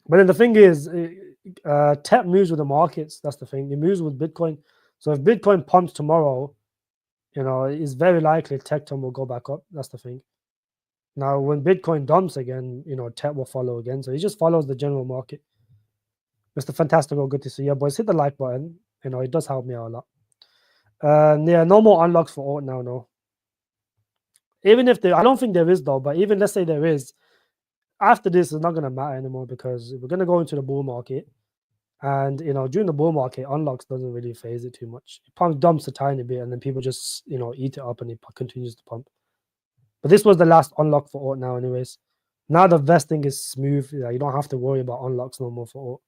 But then the thing is, TEP moves with the markets. That's the thing. It moves with Bitcoin. So if Bitcoin pumps tomorrow, it's very likely Tectum will go back up. That's the thing. Now, when Bitcoin dumps again, TEP will follow again. So it just follows the general market. Mr. Fantastical, good to see you, boys. Hit the like button. It does help me out a lot. Yeah, no more unlocks for Alt now, no. Even if I don't think there is though, but even let's say there is, after this, it's not going to matter anymore, because we're going to go into the bull market. And, during the bull market, unlocks doesn't really phase it too much. It dumps a tiny bit, and then people just, eat it up, and it continues to pump. But this was the last unlock for Alt now anyways. Now the vesting is smooth. You don't have to worry about unlocks no more for Alt.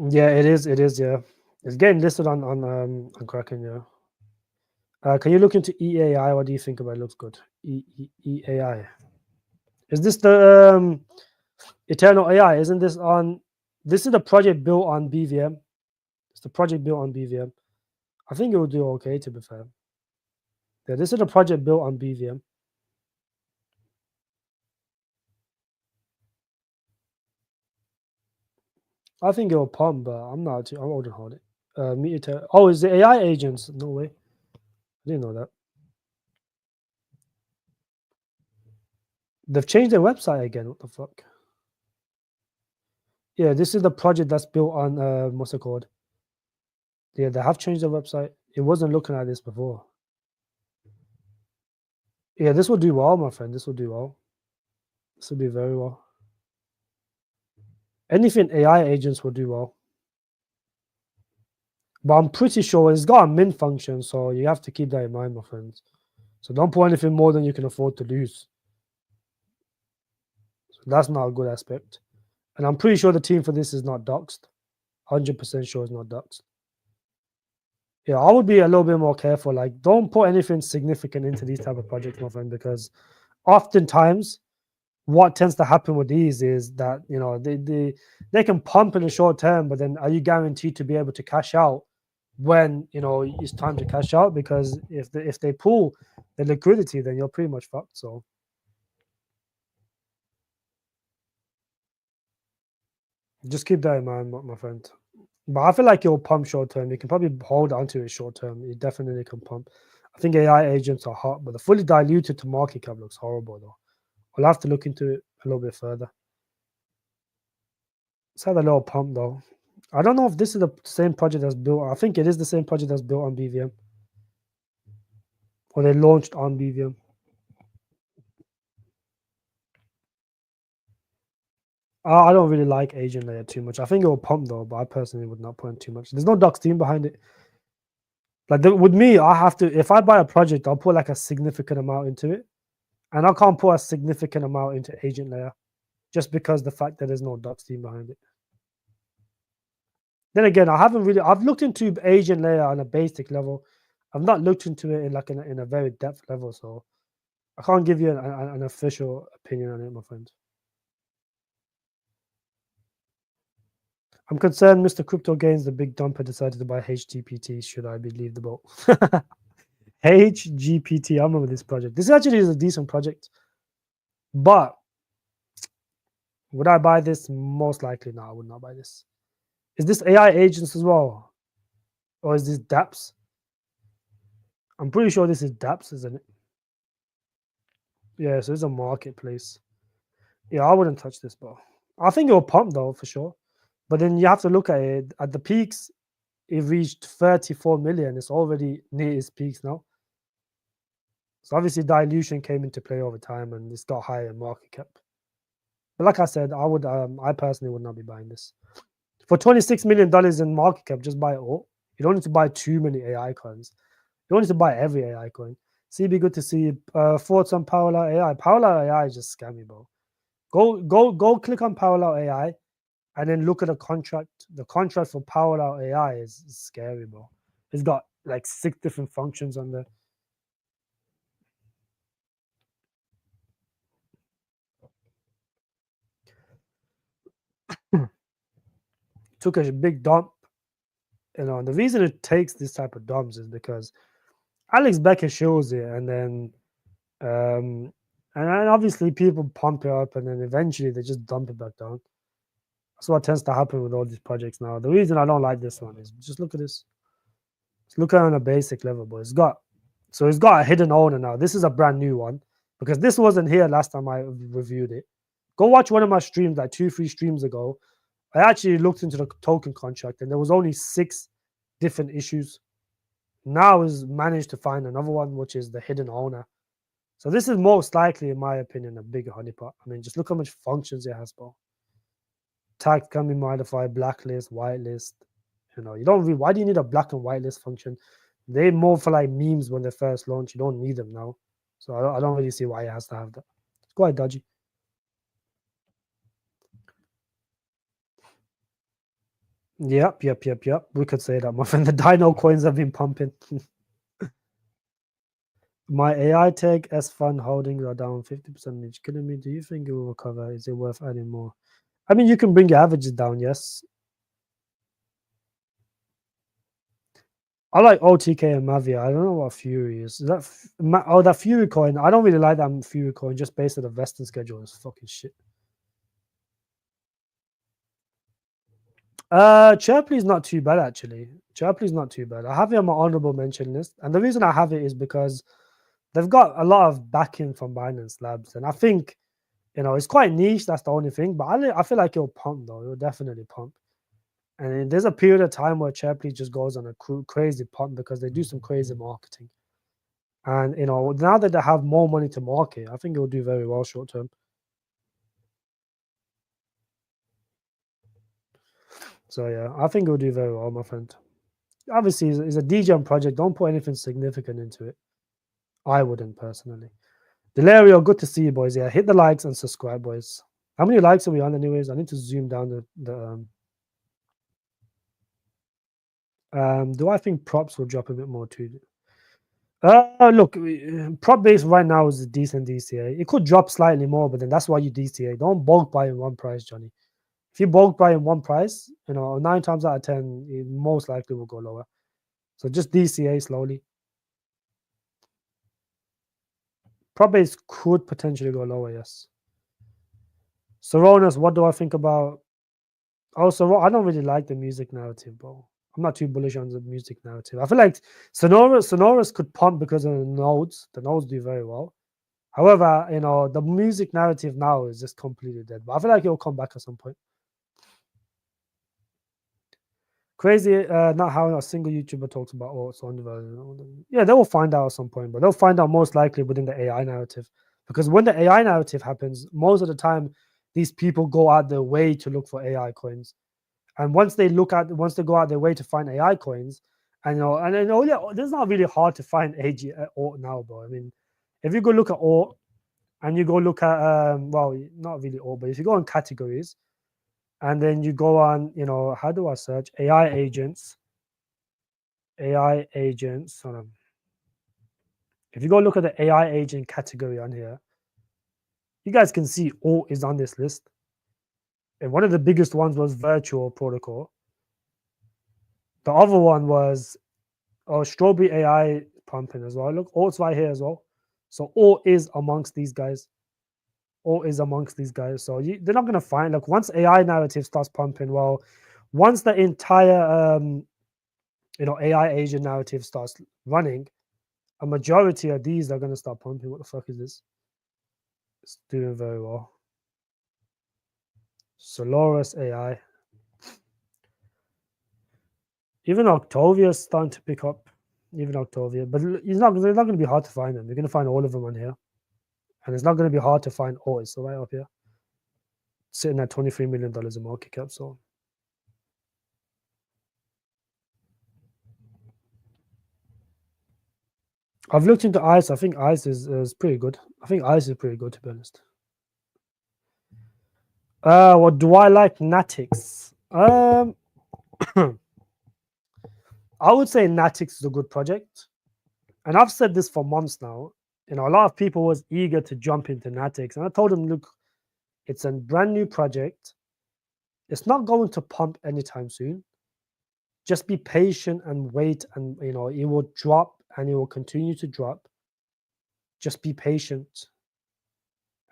Yeah, it is. It is. Yeah, it's getting listed on Kraken. Yeah. Can you look into EAI? What do you think about it? Looks good. EAI. Is this the Eternal AI? Isn't this on? This is the project built on BVM. It's the project built on BVM. I think it will do okay, to be fair. Yeah, this is the project built on BVM. I think it will pump, but I'm not. I wouldn't hold it. Is the AI agents? No way. I didn't know that. They've changed their website again. What the fuck? Yeah, this is the project that's built on what's it called? Yeah, they have changed their website. It wasn't looking like this before. Yeah, this will do well, my friend. This will do well. This will do very well. Anything AI agents will do well. But I'm pretty sure it's got a min function, so you have to keep that in mind, my friends. So don't put anything more than you can afford to lose. So that's not a good aspect. And I'm pretty sure the team for this is not doxed. 100% sure it's not doxed. Yeah, I would be a little bit more careful. Like, don't put anything significant into these type of projects, my friend, because oftentimes what tends to happen with these is that they can pump in the short term, but then are you guaranteed to be able to cash out when it's time to cash out? Because if they pull the liquidity, then you're pretty much fucked. So just keep that in mind, my friend. But I feel like it'll pump short term. You can probably hold onto it short term. It definitely can pump. I think AI agents are hot, but the fully diluted to market cap looks horrible though. I'll have to look into it a little bit further. It's had a little pump though. I don't know if this is the same project that's built. I think it is the same project that's built on BVM, or they launched on BVM. I don't really like agent layer too much. I think it will pump though, but I personally would not put in too much. There's no docs team behind it. Like with me, I have to. If I buy a project, I'll put like a significant amount into it, and I can't put a significant amount into agent layer, just because the fact that there's no docs team behind it. Then again, I've looked into agent layer on a basic level. I've not looked into it in a very depth level, so I can't give you an official opinion on it, my friend. I'm concerned Mr. Crypto Gains, the big dumper, decided to buy HGPT. Should I believe the boat? HGPT, I remember this project. This actually is a decent project. But would I buy this? Most likely, no, I would not buy this. Is this AI agents as well? Or is this dApps? I'm pretty sure this is dApps, isn't it? Yeah, so it's a marketplace. Yeah, I wouldn't touch this, bro. I think it will pump though, for sure. But then you have to look at it. At the peaks, it reached 34 million. It's already near its peaks now. So obviously dilution came into play over time and it's got higher market cap. But like I said, I personally would not be buying this. For $26 million in market cap, just buy it all. You don't need to buy too many AI coins. You don't need to buy every AI coin. So it'd be good to see thoughts on Parallel AI. Parallel AI is just scammy, bro. Go click on Parallel AI and then look at the contract. The contract for Parallel AI is scary, bro. It's got like 6 different functions on there. Took a big dump. The reason it takes this type of dumps is because Alex Becker shows it, and then obviously people pump it up, and then eventually they just dump it back down. That's what tends to happen with all these projects now. The reason I don't like this one is just look at this. Just look at it on a basic level, but it's got a hidden owner now. This is a brand new one because this wasn't here last time I reviewed it. Go watch one of my streams like 2-3 streams ago. I actually looked into the token contract and there was only 6 different issues. Now is managed to find another one, which is the hidden owner. So this is most likely, in my opinion, a bigger honeypot. I mean, just look how much functions it has, bro. Tag can be modified, blacklist, whitelist. You don't really. Why do you need a black and whitelist function? They're more for like memes when they first launch. You don't need them now. So I don't really see why it has to have that. It's quite dodgy. Yep. We could say that, my friend. The Dino coins have been pumping. My AI tag S fund holdings are down 50% each. Kidding me? Do you think it will recover? Is it worth adding more? I mean, you can bring your averages down, yes. I like OTK and Mavia. I don't know what Fury is. Is that that Fury coin? I don't really like that Fury coin just based on the vesting schedule. It's fucking shit. Chirpley is not too bad actually. Chirply's not too bad. I have it on my honorable mention list, and the reason I have it is because they've got a lot of backing from Binance Labs, and I think it's quite niche. That's the only thing, but I feel like it'll pump though. It'll definitely pump. And there's a period of time where Chirply just goes on a crazy pump because they do some crazy marketing. And now that they have more money to market, I think it will do very well short term. So yeah, I think it will do very well, my friend. Obviously, it's a DGM project. Don't put anything significant into it. I wouldn't personally. Delario, good to see you, boys. Yeah, hit the likes and subscribe, boys. How many likes are we on, anyways? I need to zoom down the. Do I think props will drop a bit more too? Look, prop base right now is a decent DCA. It could drop slightly more, but then that's why you DCA. Don't bulk buy in one price, Johnny. If you bulk buy in one price, 9 times out of 10, it most likely will go lower. So just DCA slowly. Prop base could potentially go lower, yes. Saronas, what do I think about? Also, I don't really like the music narrative, bro. I'm not too bullish on the music narrative. I feel like Sonorous could pump because of the nodes. The nodes do very well. However, the music narrative now is just completely dead. But I feel like it'll come back at some point. Crazy, not how a single YouTuber talks about alts on the yeah, they will find out at some point, but they'll find out most likely within the AI narrative. Because when the AI narrative happens, most of the time these people go out their way to look for AI coins. And once they go out their way to find AI coins, and there's not really hard to find AG alt now, bro. I mean, if you go look at alt and you go look at well, not really alt, but if you go on categories, and then you go on, how do I search AI agents? AI agents. Hold on. If you go look at the AI agent category on here, you guys can see alt is on this list. And one of the biggest ones was virtual protocol. The other one was Strawberry AI pumping as well. Look, alt's right here as well. So alt is amongst these guys. Alt is amongst these guys. So they're not going to find, like, once AI narrative starts pumping, well, once the entire AI agent narrative starts running, a majority of these are going to start pumping. What the fuck is this? It's doing very well. Solaris AI. Even Octavia is starting to pick up. Even Octavia, but they're not going to be hard to find them. You're going to find all of them on here, and it's not going to be hard to find all. It's right up here, sitting at $23 million in market cap. So I've looked into ICE. I think ICE is pretty good. I think ICE is pretty good, to be honest. What do I like? Natix. I would say Natix is a good project, and I've said this for months now. A lot of people was eager to jump into Natix, and I told them, look, it's a brand new project. It's not going to pump anytime soon. Just be patient and wait, and it will drop, and it will continue to drop. Just be patient,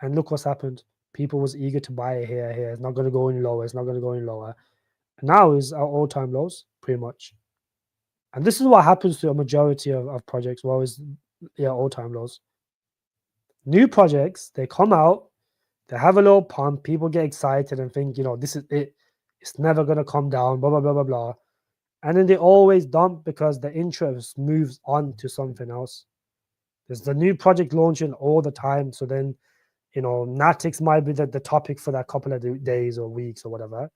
and look what's happened. People was eager to buy it here. It's not going to go any lower. It's not going to go any lower. And now is our all-time lows, pretty much. And this is what happens to a majority of projects. Well, is all-time lows. New projects, they come out, they have a little pump. People get excited and think, this is it. It's never going to come down. Blah blah blah blah blah. And then they always dump because the interest moves on to something else. There's the new project launching all the time. So then, Natix might be the topic for that couple of days or weeks or whatever.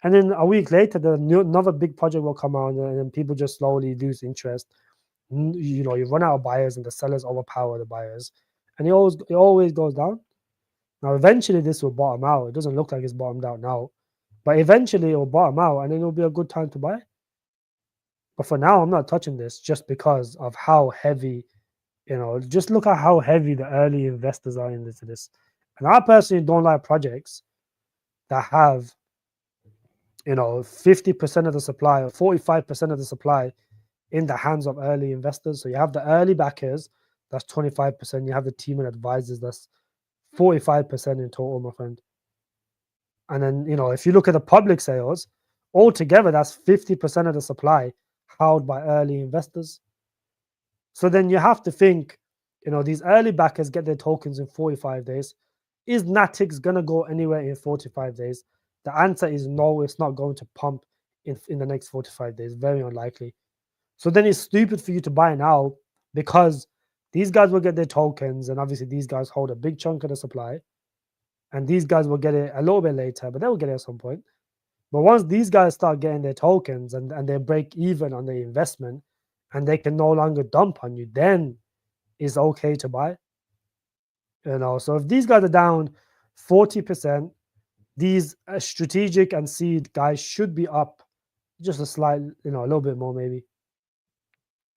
And then a week later, another big project will come out, and then people just slowly lose interest. You run out of buyers, and the sellers overpower the buyers, and it always goes down. Now, eventually, this will bottom out. It doesn't look like it's bottomed out now, but eventually it will bottom out, and then it'll be a good time to buy. But for now, I'm not touching this just because of how heavy, just look at how heavy the early investors are into this. And I personally don't like projects that have 50% of the supply or 45% of the supply in the hands of early investors. So you have the early backers, that's 25%. You have the team and advisors, that's 45% in total, my friend. And then, if you look at the public sales, altogether, that's 50% of the supply held by early investors. So then you have to think, these early backers get their tokens in 45 days. Is Natix going to go anywhere in 45 days? The answer is no, it's not going to pump in the next 45 days. Very unlikely. So then it's stupid for you to buy now because these guys will get their tokens, and obviously these guys hold a big chunk of the supply, and these guys will get it a little bit later, but they will get it at some point. But once these guys start getting their tokens and they break even on their investment and they can no longer dump on you, then it's okay to buy. So if these guys are down 40%, these strategic and seed guys should be up just a slight, a little bit more maybe.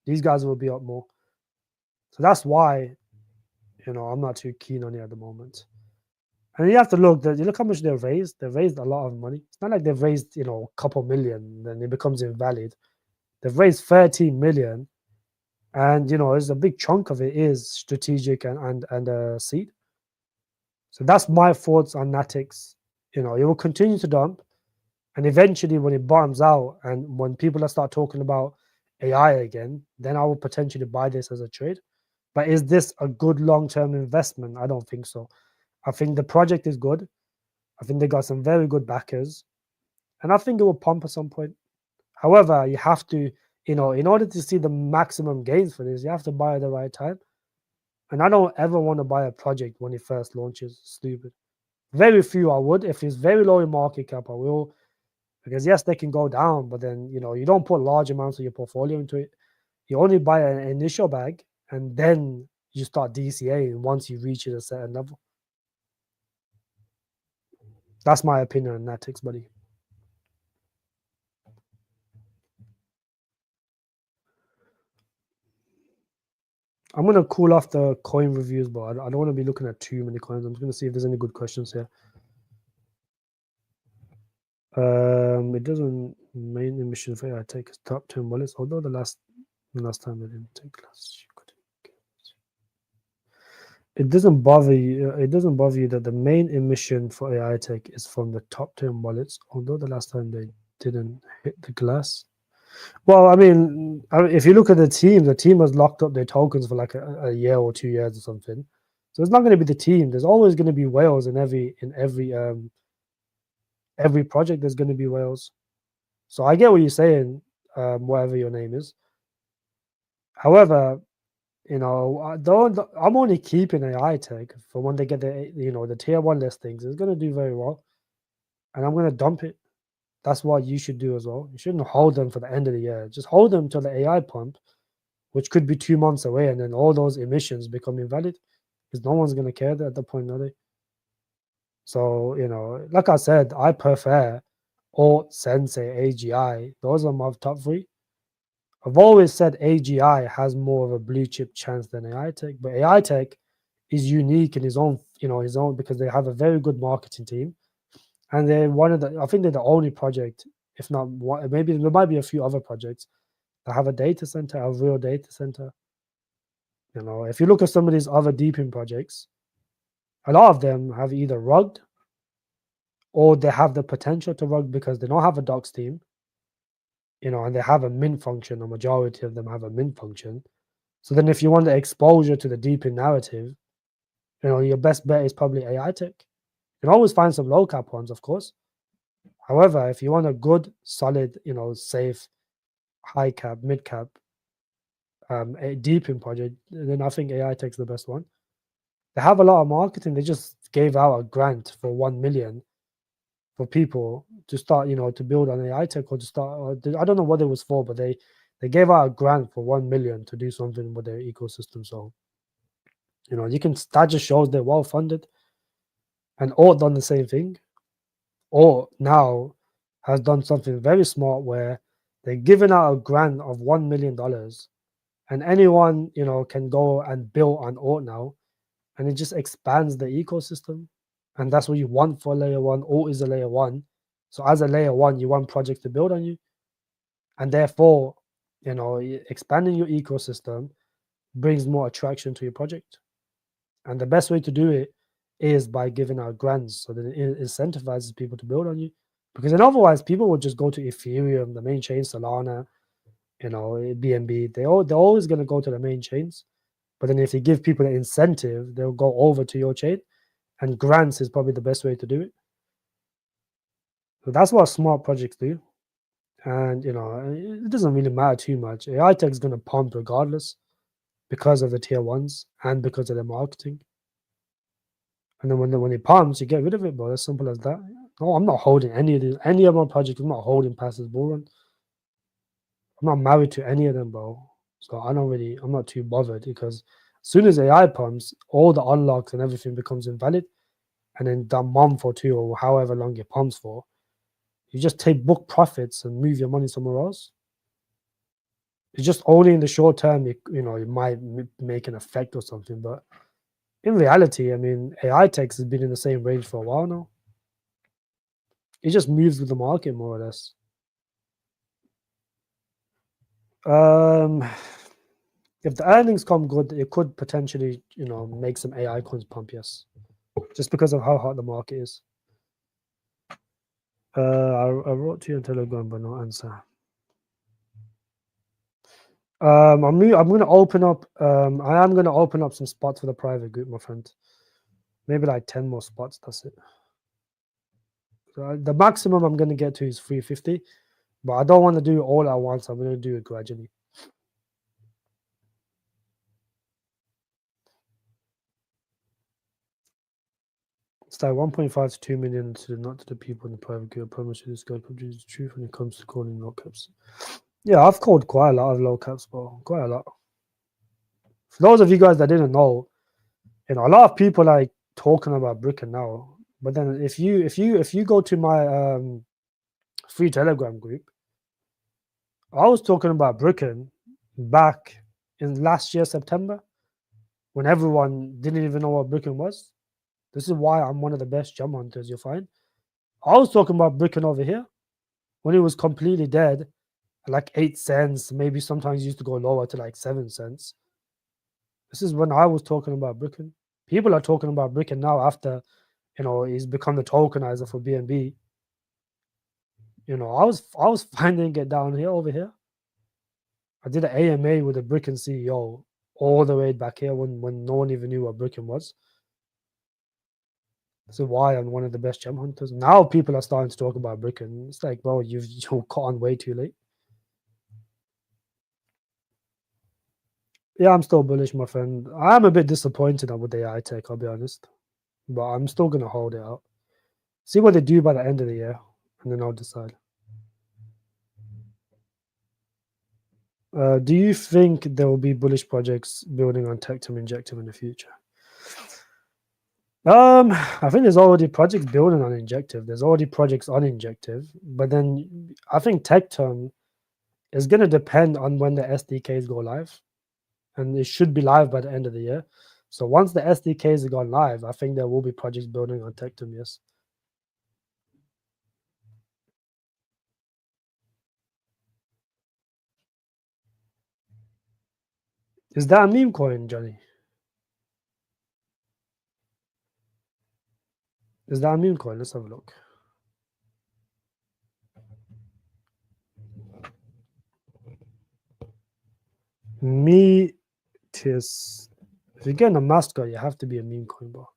These guys will be up more. So that's why, I'm not too keen on it at the moment. And you have to look how much they've raised. They've raised a lot of money. It's not like they've raised, a couple million, then it becomes invalid. They've raised 13 million. And it's a big chunk of it is strategic and seed. So that's my thoughts on Natix. It will continue to dump. And eventually when it bottoms out and when people start talking about AI again, then I will potentially buy this as a trade. But is this a good long-term investment? I don't think so. I think the project is good. I think they got some very good backers. And I think it will pump at some point. However, you have to, in order to see the maximum gains for this, you have to buy at the right time. And I don't ever want to buy a project when it first launches. Stupid. Very few I would. If it's very low in market cap, I will. Because yes, they can go down, but then, you don't put large amounts of your portfolio into it. You only buy an initial bag and then you start DCAing once you reach a certain level. That's my opinion on Natix, buddy. I'm going to cool off the coin reviews, but I don't want to be looking at too many coins. I'm just going to see if there's any good questions here. It doesn't main emission for AI take top 10 wallets, although the last time they didn't take class. It doesn't bother you. It doesn't bother you that the main emission for AI tech is from the top 10 wallets, although the last time they didn't hit the glass. Well, I mean, if you look at the team has locked up their tokens for like a year or 2 years or something. So it's not going to be the team. There's always going to be whales in every project. There's going to be whales. So I get what you're saying, whatever your name is. However, I'm only keeping AI tech for when they get the tier 1 listings. It's going to do very well, and I'm going to dump it. That's what you should do as well. You shouldn't hold them for the end of the year. Just hold them till the AI pump, which could be 2 months away, and then all those emissions become invalid because no one's going to care at the point, are they? So, like I said, I prefer Alt, Sensei, AGI. Those are my top 3. I've always said AGI has more of a blue chip chance than AI tech, but AI tech is unique in his own because they have a very good marketing team. And they're I think they're the only project, if not one, maybe there might be a few other projects that have a data center, a real data center. If you look at some of these other deepin projects, a lot of them have either rugged or they have the potential to rug because they don't have a docs team, and they have a mint function. A majority of them have a mint function. So then if you want the exposure to the deepin narrative, your best bet is probably AI tech. You can always find some low cap ones, of course. However, if you want a good, solid, safe, high cap, mid cap, a deepin project, then I think AI tech's the best one. They have a lot of marketing. They just gave out a grant for 1 million for people to start, to build an AI tech or to start. I don't know what it was for, but they gave out a grant for 1 million to do something with their ecosystem. So, that just shows they're well funded. And Alt done the same thing. Alt now has done something very smart where they're giving out a grant of $1 million, and anyone can go and build on Alt now, and it just expands the ecosystem. And that's what you want for layer 1. Alt is a layer 1. So as a layer 1, you want projects to build on you. And therefore, expanding your ecosystem brings more attraction to your project. And the best way to do it is by giving out grants so that it incentivizes people to build on you. Because then otherwise, people will just go to Ethereum, the main chain, Solana, you know, BNB, they're always going to go to the main chains. But then if you give people an incentive, they'll go over to your chain, and grants is probably the best way to do it. So that's what smart projects do. And you know, it doesn't really matter too much. AI tech is going to pump regardless because of the tier ones and because of their marketing. And then when it pumps, you get rid of it, bro. As simple as that. No, I'm not holding any of my projects. I'm not holding past this bull run. I'm not married to any of them, bro. So I'm not too bothered because as soon as AI pumps, all the unlocks and everything becomes invalid. And then that month or two or however long it pumps for, you just take book profits and move your money somewhere else. It's just only in the short term, you know, it might make an effect or something. But in reality, I mean, AI tech has been in the same range for a while now. It just moves with the market more or less. If the earnings come good, it could potentially, you know, make some AI coins pump, yes. Just because of how hot the market is. I wrote to you on Telegram, but no answer. I'm going to open up. I am going to open up some spots for the private group, my friend. Maybe like 10 more spots. That's it. So the maximum I'm going to get to is 350, but I don't want to do it all at once. I'm going to do it gradually. It's like 1.5 to 2 million not to the people in the private group. I promise you this guy produces the truth when it comes to calling low caps. Yeah, I've called quite a lot of low caps, bro. Quite a lot. For those of you guys that didn't know, you know, a lot of people like talking about Bricken now. But then if you go to my free Telegram group, I was talking about Bricken back in last year September when everyone didn't even know what Bricken was. This is why I'm one of the best gem hunters you'll find. I was talking about Bricken over here when it was completely dead, like 8 cents, maybe sometimes used to go lower to like 7 cents. This is when I was talking about Bricken. People are talking about Bricken now after, you know, he's become the tokenizer for BNB. You know, I was finding it down here over here. I did an AMA with a Bricken CEO all the way back here when no one even knew what Bricken was. This is why I'm one of the best gem hunters. Now people are starting to talk about Bricken. It's like, bro, you're caught on way too late. Yeah, I'm still bullish, my friend. I'm a bit disappointed with the AI tech, I'll be honest. But I'm still gonna hold it out. See what they do by the end of the year, and then I'll decide. Do you think there will be bullish projects building on Tectum Injective in the future? I think there's already projects building on Injective. There's already projects on Injective, but then I think Tectum is going to depend on when the SDKs go live, and it should be live by the end of the year. So once the SDKs have gone live, I think there will be projects building on Tectum. Yes. Is that a meme coin, Johnny? Is that a meme coin? Let's have a look. Me, tis. If you're getting a mascot, you have to be a meme coin, bro.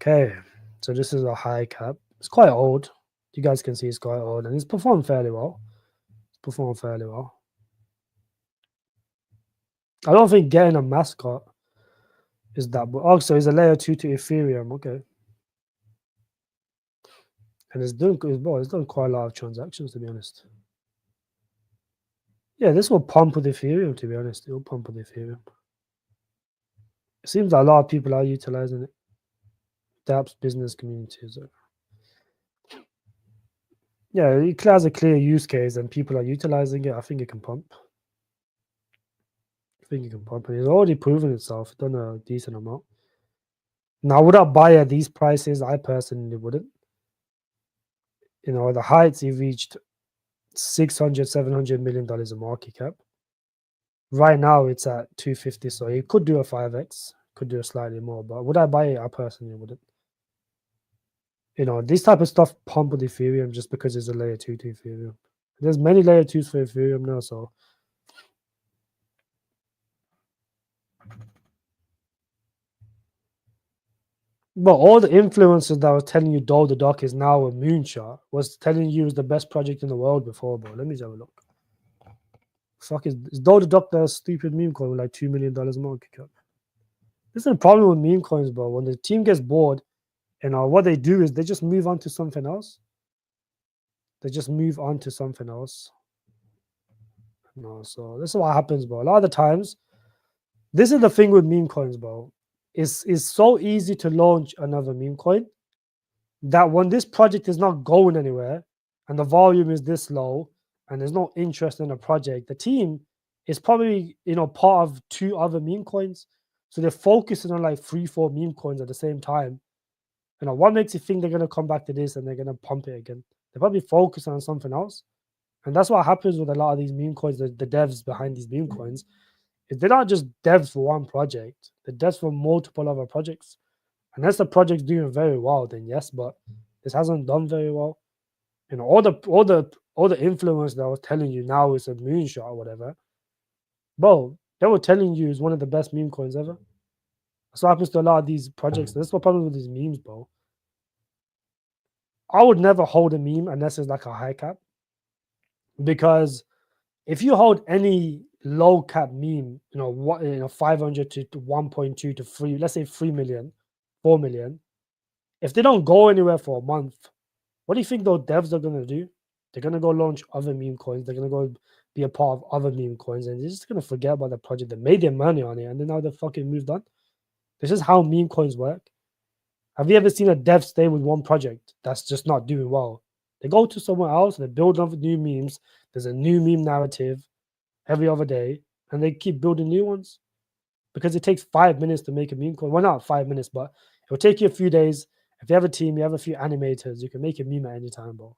Okay, so this is a high cap. It's quite old. You guys can see it's quite old, and it's performed fairly well. I don't think getting a mascot is that. Oh, so it's a layer 2 to Ethereum. Okay, and it's done quite a lot of transactions, to be honest. Yeah, this will pump with Ethereum, to be honest. It will pump with Ethereum. It seems that a lot of people are utilizing it. dApps business communities. Yeah, it has a clear use case and people are utilizing it. I think it can pump. And it's already proven itself. It's done a decent amount. Now, would I buy at these prices? I personally wouldn't. You know, the heights he reached $600-700 million in market cap. Right now, it's at 250, so he could do a 5x, could do a slightly more. But would I buy it? I personally wouldn't. You know, this type of stuff pump with Ethereum just because it's a layer 2 to Ethereum. There's many layer 2s for Ethereum now, so. But all the influencers that was telling you the Dock is now a moonshot was telling you it's the best project in the world before, bro. Let me just have a look. Fuck, is the Dock the stupid meme coin with like $2 million market cap? This is the problem with meme coins, bro. When the team gets bored, what they do is they just move on to something else. They just move on to something else. No, so this is what happens, bro. A lot of the times, this is the thing with meme coins, bro. It's so easy to launch another meme coin that when this project is not going anywhere and the volume is this low and there's no interest in the project, the team is probably part of 2 other meme coins. So they're focusing on like 3, 4 meme coins at the same time. What makes you think they're gonna come back to this and they're gonna pump it again? They're probably focusing on something else. And that's what happens with a lot of these meme coins, the devs behind these meme coins, is they're not just devs for one project, they're devs for multiple other projects. Unless the project's doing very well, then yes, but this hasn't done very well. All the influence that I was telling you now is a moonshot or whatever. Bro, they were telling you is one of the best meme coins ever. That's what happens to a lot of these projects. That's what problem with these memes, bro. I would never hold a meme unless it's like a high cap. Because if you hold any low cap meme, 500 to 1.2 to 3, let's say 3 million, 4 million, if they don't go anywhere for a month, what do you think those devs are going to do? They're going to go launch other meme coins. They're going to go be a part of other meme coins, and they're just going to forget about the project. They made their money on it, and then now they're fucking moved on. This is how meme coins work. Have you ever seen a dev stay with one project that's just not doing well? They go to somewhere else, they build up new memes. There's a new meme narrative every other day, and they keep building new ones because it takes 5 minutes to make a meme coin. Well, not 5 minutes, but it will take you a few days. If you have a team, you have a few animators, you can make a meme at any time, bro.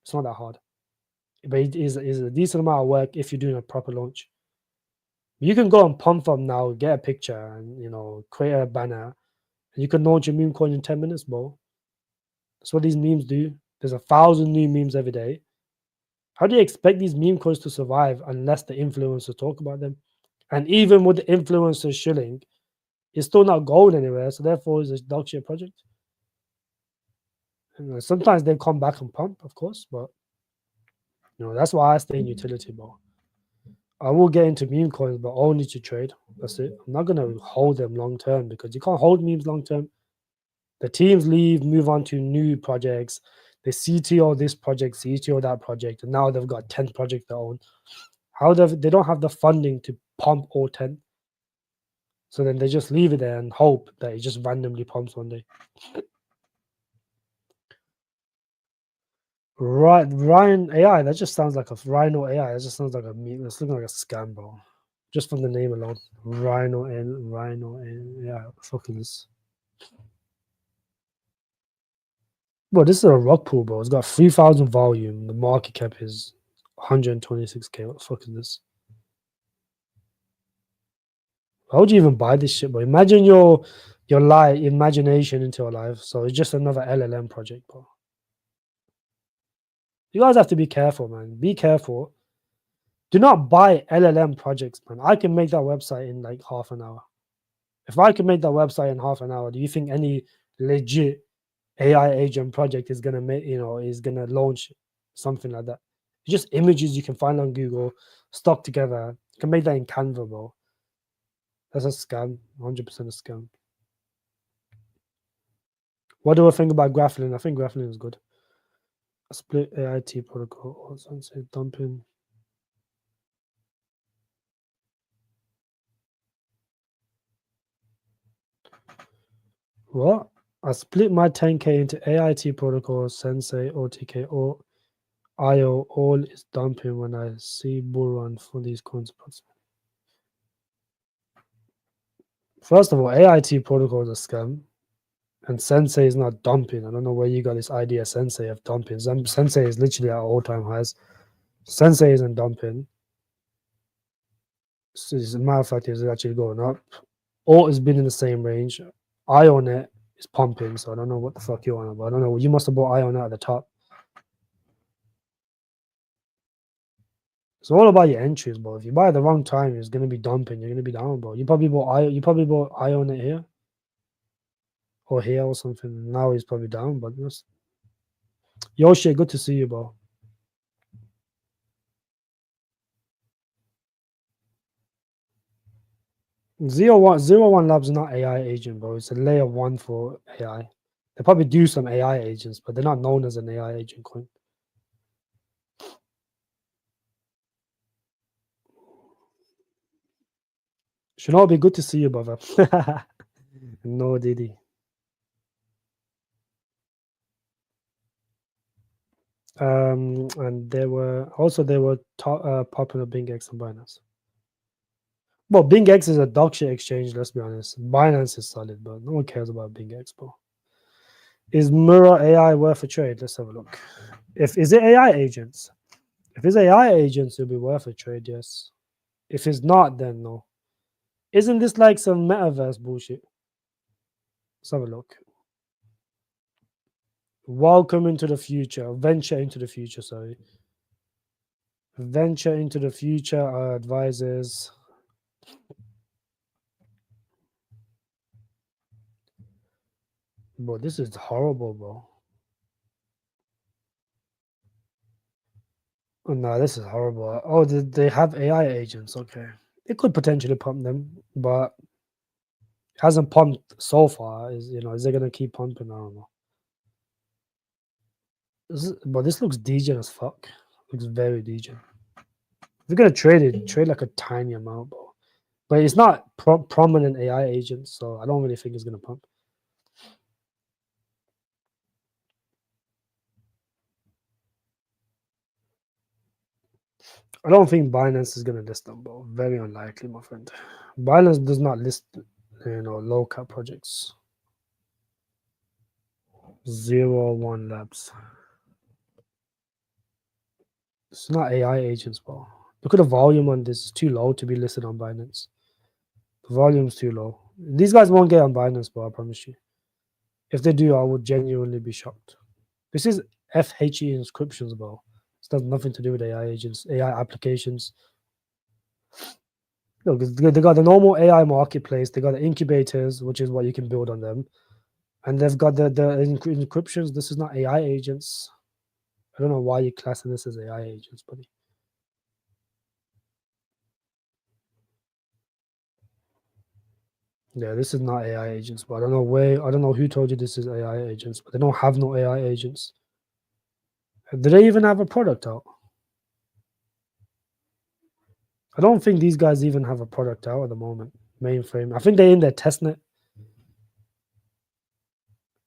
It's not that hard. But it is a decent amount of work if you're doing a proper launch. You can go and pump them now, get a picture, and create a banner, and you can launch a meme coin in 10 minutes, bro. That's what these memes do. There's 1,000 new memes every day. How do you expect these meme coins to survive unless the influencers talk about them? And even with the influencers shilling, it's still not going anywhere. So therefore, it's a dog shit project. Sometimes they come back and pump, of course, but that's why I stay in utility, bro. I will get into meme coins, but only to trade. That's it. I'm not gonna hold them long term because you can't hold memes long term. The teams leave, move on to new projects. They CTO this project, CTO that project, and now they've got 10 projects they own. They don't have the funding to pump all 10. So then they just leave it there and hope that it just randomly pumps one day. Right, Ryan AI. That just sounds like a Rhino AI. That just sounds like a meme. It's looking like a scam, bro. Just from the name alone, Rhino and yeah, fucking this. Bro, this is a rug pool, bro. It's got 3,000 volume. The market cap is 126k. What the fuck is this? How would you even buy this shit, bro? Imagine your imagination into a life. So it's just another LLM project, bro. You guys have to be careful, man. Be careful. Do not buy LLM projects, man. I can make that website in like half an hour. If I can make that website in half an hour, do you think any legit AI agent project is gonna make is gonna launch something like that? It's just images you can find on Google, stuck together. You can make that in Canva, bro. That's a scam, 100% a scam. What do I think about Graphlin? I think Graphlin is good. A split AIT protocol or something dumping. What? I split my 10k into AIT protocol, Sensei, OTK, or IO. All is dumping when I see bull run for these coins. First of all, AIT protocol is a scam, and Sensei is not dumping. I don't know where you got this idea, Sensei, of dumping. Sensei is literally at all-time highs. Sensei isn't dumping. As a matter of fact, it's actually going up. Alt has been in the same range. IONET is pumping, so I don't know what the fuck you're on about. I don't know. You must have bought IONET at the top. It's all about your entries, bro. If you buy at the wrong time, it's gonna be dumping. You're gonna be down, bro. You probably bought I on it here or here or something. Now he's probably down, but just yo shit, good to see you, bro. 01 Labs is not AI agent, bro. It's a layer one for AI. They probably do some AI agents, but they're not known as an AI agent coin. Shinobi, good to see you, brother. No, Didi. And they were popular BingX and Binance. Well, BingX is a dog shit exchange. Let's be honest. Binance is solid, but no one cares about BingX, bro. Is Mirror AI worth a trade? Let's have a look. Is it AI agents? If it's AI agents, it'll be worth a trade. Yes. If it's not, then no. Isn't this like some metaverse bullshit? Let's have a look. Welcome into the future. Venture into the future. Sorry. Venture into the future. Our advisors. Bro, this is horrible, bro. Oh, no, this is horrible. Oh, they have AI agents. Okay. It could potentially pump them, but it hasn't pumped so far. Is it gonna keep pumping? I don't know. But this looks degen as fuck. Looks very degen. If you're gonna trade it, trade like a tiny amount, bro. But it's not prominent AI agents, so I don't really think it's gonna pump. I don't think Binance is gonna list them, bro. Very unlikely, my friend. Binance does not list, low cap projects. 01 Labs. It's not AI agents, bro. Look at the volume on this. It's too low to be listed on Binance. The volume's too low. These guys won't get on Binance, bro. I promise you. If they do, I would genuinely be shocked. This is FHE inscriptions, bro. It has nothing to do with AI agents, AI applications. Look, they got the normal AI marketplace. They got the incubators, which is what you can build on them, and they've got the encryptions. This is not AI agents. I don't know why you're classing this as AI agents, buddy. Yeah, this is not AI agents, but I don't know who told you this is AI agents, but they don't have no AI agents. Do they even have a product out? I don't think these guys even have a product out at the moment. Mainframe. I think they're in their testnet.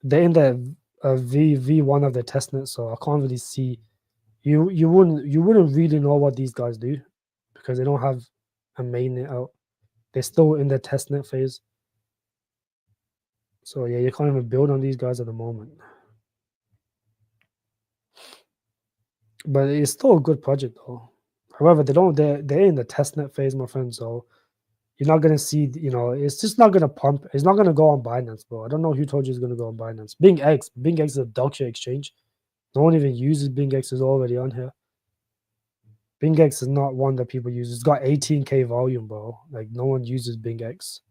They're in their V1 of their testnet, so I can't really see. You wouldn't really know what these guys do because they don't have a mainnet out. They're still in their testnet phase. So yeah, you can't even build on these guys at the moment. But it's still a good project though. However, they're in the testnet phase, my friend. So you're not gonna see, it's just not gonna pump. It's not gonna go on Binance, bro. I don't know who told you it's gonna go on Binance. BingX is a dog shit exchange. No one even uses BingX. Is already on here. BingX is not one that people use. It's got 18K volume, bro. Like no one uses BingX,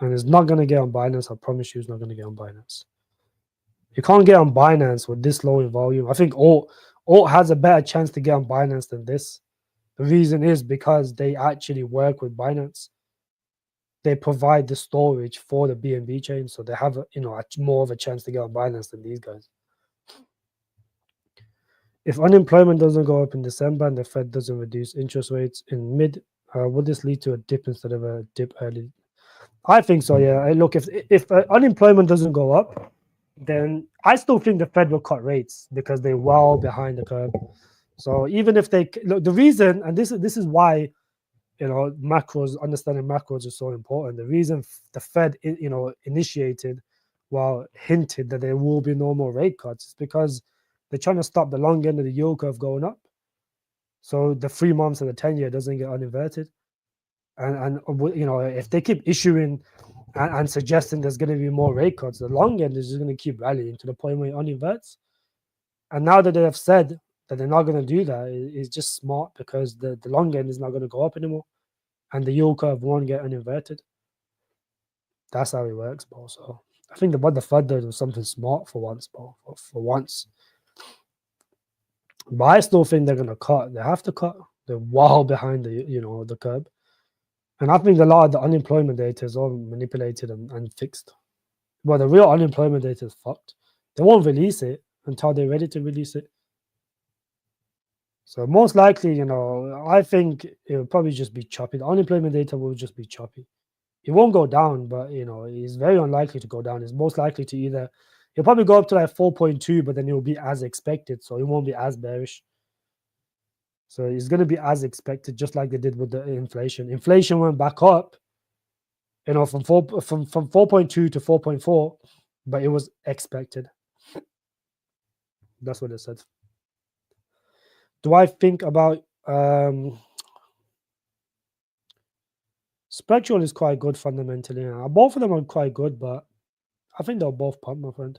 and it's not gonna get on Binance. I promise you, it's not gonna get on Binance. You can't get on Binance with this low in volume. I think Alt has a better chance to get on Binance than this. The reason is because they actually work with Binance. They provide the storage for the BNB chain, so they have more of a chance to get on Binance than these guys. If unemployment doesn't go up in December and the Fed doesn't reduce interest rates in mid, would this lead to a dip instead of a dip early? I think so. Yeah. Look, if unemployment doesn't go up, then I still think the Fed will cut rates because they're well behind the curve. So even if they look, the reason, and this is why understanding macros is so important. The reason the Fed initiated, hinted that there will be no more rate cuts is because they're trying to stop the long end of the yield curve going up, so the 3 months and the 10-year doesn't get uninverted. And if they keep issuing and suggesting there's going to be more rate cuts, the long end is just going to keep rallying to the point where it uninverts. And now that they have said that they're not going to do that is just smart, because the long end is not going to go up anymore, and the yield curve won't get uninverted. That's how it works, bro. So I think what the Fed did was something smart for once, bro. For once. But I still think they're gonna cut. They have to cut. They're well behind the curve. And I think a lot of the unemployment data is all manipulated and fixed. But the real unemployment data is fucked. They won't release it until they're ready to release it. So most likely, I think it will probably just be choppy. The unemployment data will just be choppy. It won't go down, but it's very unlikely to go down. It's most likely to it'll probably go up to like 4.2, but then it will be as expected, so it won't be as bearish. So it's going to be as expected, just like they did with the inflation. Inflation went back up, from 4.2 to 4.4, but it was expected. That's what it said. Do I think about Spectral is quite good fundamentally. Both of them are quite good, but I think they'll both pump, my friend.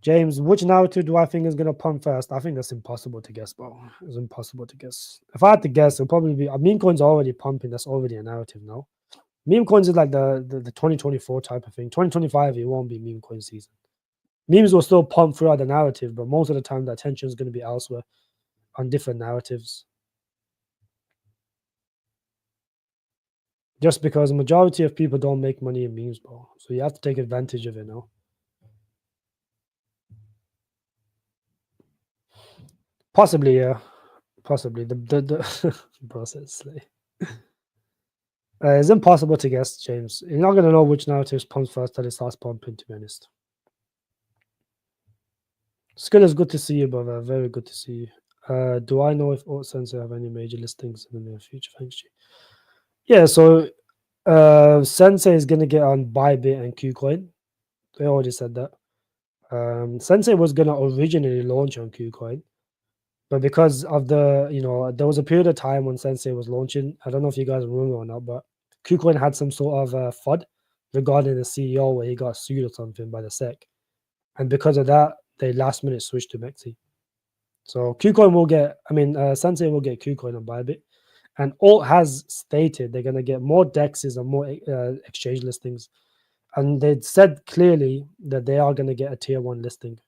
James, which narrative do I think is going to pump first? I think that's impossible to guess, bro. It's impossible to guess. If I had to guess, it'll probably be meme coins are already pumping. That's already a narrative now. Meme coins is like the 2024 type of thing. 2025, it won't be meme coin season. Memes will still pump throughout the narrative, but most of the time the attention is going to be elsewhere on different narratives. Just because the majority of people don't make money in memes, bro. So you have to take advantage of it now. Possibly, yeah. Possibly. The process. It's impossible to guess, James. You're not going to know which narratives pumps first till it starts pumping, to be honest. Skill is good to see you, brother. Very good to see you. Do I know if Sensei have any major listings in the near future? Thanks, G. Yeah, so Sensei is going to get on Bybit and KuCoin. They already said that. Sensei was going to originally launch on KuCoin, but because of there was a period of time when Sensei was launching. I don't know if you guys remember or not, but KuCoin had some sort of FUD regarding the CEO where he got sued or something by the SEC. And because of that, they last minute switched to Mexi. So KuCoin will get, Sensei will get KuCoin on Bybit. And Alt has stated they're going to get more DEXs and more exchange listings. And they said clearly that they are going to get a tier 1 listing.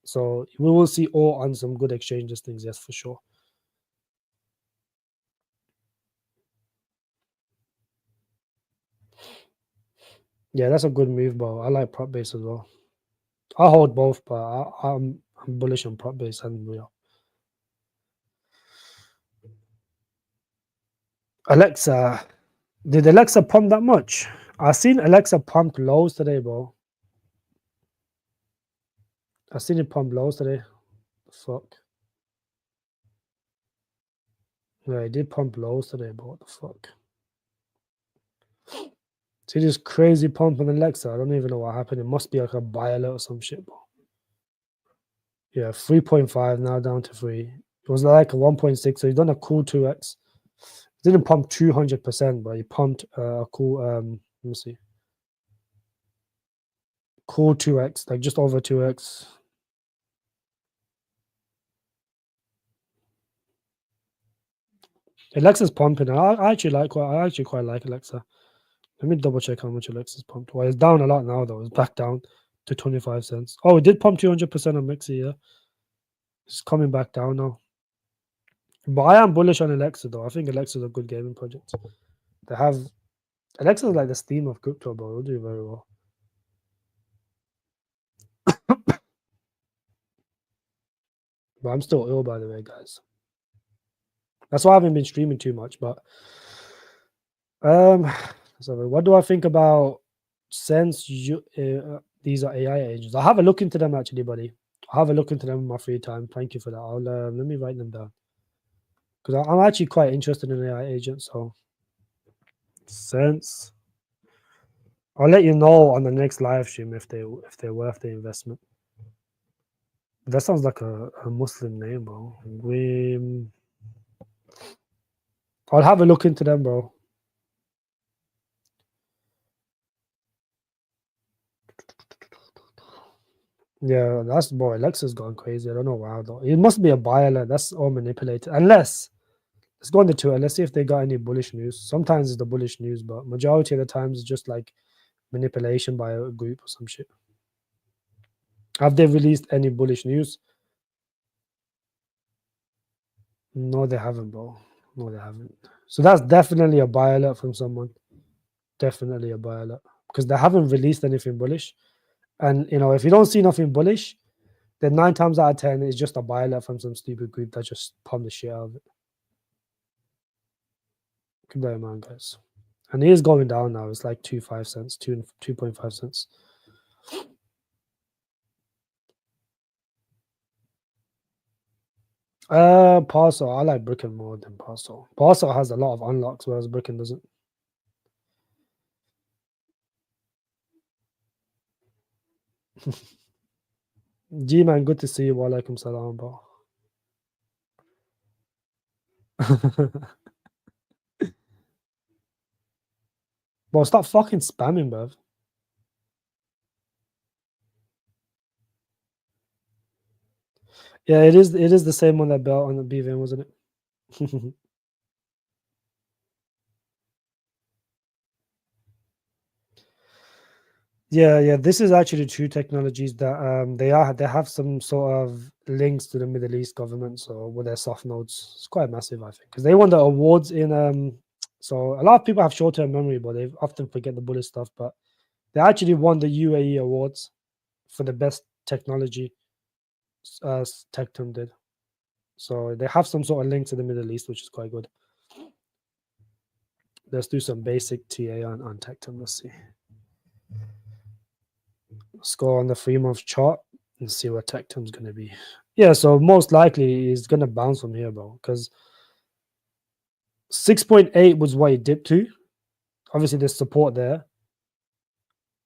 So we will see Alt on some good exchange listings, yes, for sure. Yeah, that's a good move, bro. I like prop base as well. I hold both, but I'm bullish on prop base and real. Alexa, did Alexa pump that much? I seen Alexa pump lows today, bro. I seen it pump lows today. Fuck. Yeah, it did pump lows today, bro. What the fuck? See this crazy pump on Alexa. I don't even know what happened. It must be like a buy alert or some shit, bro. Yeah, 3.5 now down to 3. It was like a 1.6, so he's done a cool 2x. Didn't pump 200%, but he pumped a cool, let me see. Cool 2x, like just over 2x. Alexa's pumping. I actually quite like Alexa. Let me double check how much Alexa's pumped. Well, it's down a lot now though. It's back down to 25 cents. Oh, it did pump 200% on Mixi, yeah. It's coming back down now. But I am bullish on Alexa though. I think Alexa's a good gaming project. They have Alexa's like the Steam of crypto, bro. It'll do very well. But I'm still ill, by the way, guys. That's why I haven't been streaming too much. But so what do I think about since these are AI agents? I'll have a look into them actually, buddy. I'll have a look into them in my free time. Thank you for that. I'll let me write them down because I'm actually quite interested in AI agents. So since I'll let you know on the next live stream if they're worth the investment. That sounds like a Muslim name, bro. I'll have a look into them, bro. Yeah, that's boy. Alexa's gone crazy. I don't know why though. It must be a buy alert. That's all manipulated. Unless let's go on the Twitter. Let's see if they got any bullish news. Sometimes it's the bullish news, but majority of the times it's just like manipulation by a group or some shit. Have they released any bullish news? No, they haven't, bro. No, they haven't. So that's definitely a buy alert from someone. Definitely a buy alert because they haven't released anything bullish. And if you don't see nothing bullish, then 9 times out of 10 it's just a buy alert from some stupid group that just pumped the shit out of it. Keep that in mind, guys. And it is going down now. It's like 2.5 cents, 2.5 cents. Parcel. I like Bricken more than Parcel. Parcel has a lot of unlocks, whereas Bricken doesn't. G man, good to see you. Walaikum salam, bro. Bro, stop fucking spamming, bruv. Yeah, it is. It is the same one that built on the BVM, wasn't it? Yeah. This is actually two technologies that they have some sort of links to the Middle East government, so with their soft nodes, it's quite massive, I think, because they won the awards in. So a lot of people have short-term memory, but they often forget the bullet stuff. But they actually won the UAE awards for the best technology. Tectum did. So they have some sort of link to the Middle East, which is quite good. Let's do some basic TA on Tectum. Let's see. Let's go on the 3-month chart and see what Tectum's going to be. Yeah, so most likely it's going to bounce from here, bro, because 6.8 was what it dipped to. Obviously, there's support there.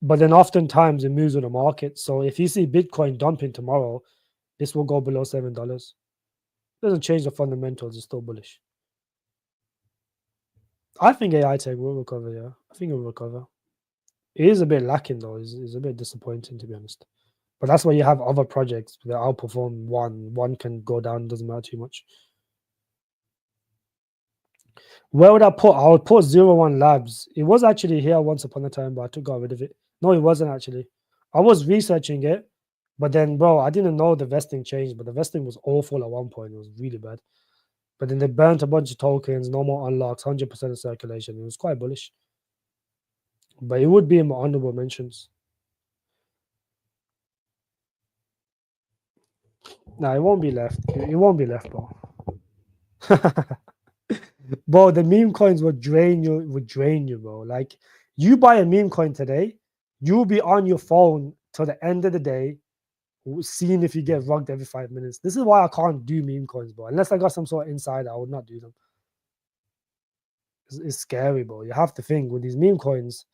But then oftentimes it moves with the market. So if you see Bitcoin dumping tomorrow, this will go below $7. Doesn't change the fundamentals. It's still bullish. I think AI tech will recover. Yeah, I think it will recover. It is a bit lacking though. It's a bit disappointing, to be honest. But that's why you have other projects that outperform one. One can go down. Doesn't matter too much. Where would I put? I would put 01 Labs. It was actually here once upon a time, but I got rid of it. No, it wasn't actually. I was researching it, but then, bro, I didn't know the vesting changed. But the vesting was awful at one point. It was really bad. But then they burnt a bunch of tokens, no more unlocks, 100% of circulation. It was quite bullish. But it would be in my honorable mentions. No, it won't be left. It won't be left, bro. Bro, the meme coins would drain you, bro. Like you buy a meme coin today, you'll be on your phone till the end of the day, seeing if you get rugged every 5 minutes. This is why I can't do meme coins, bro. Unless I got some sort of insider, I would not do them. It's scary, bro. You have to think with these meme coins,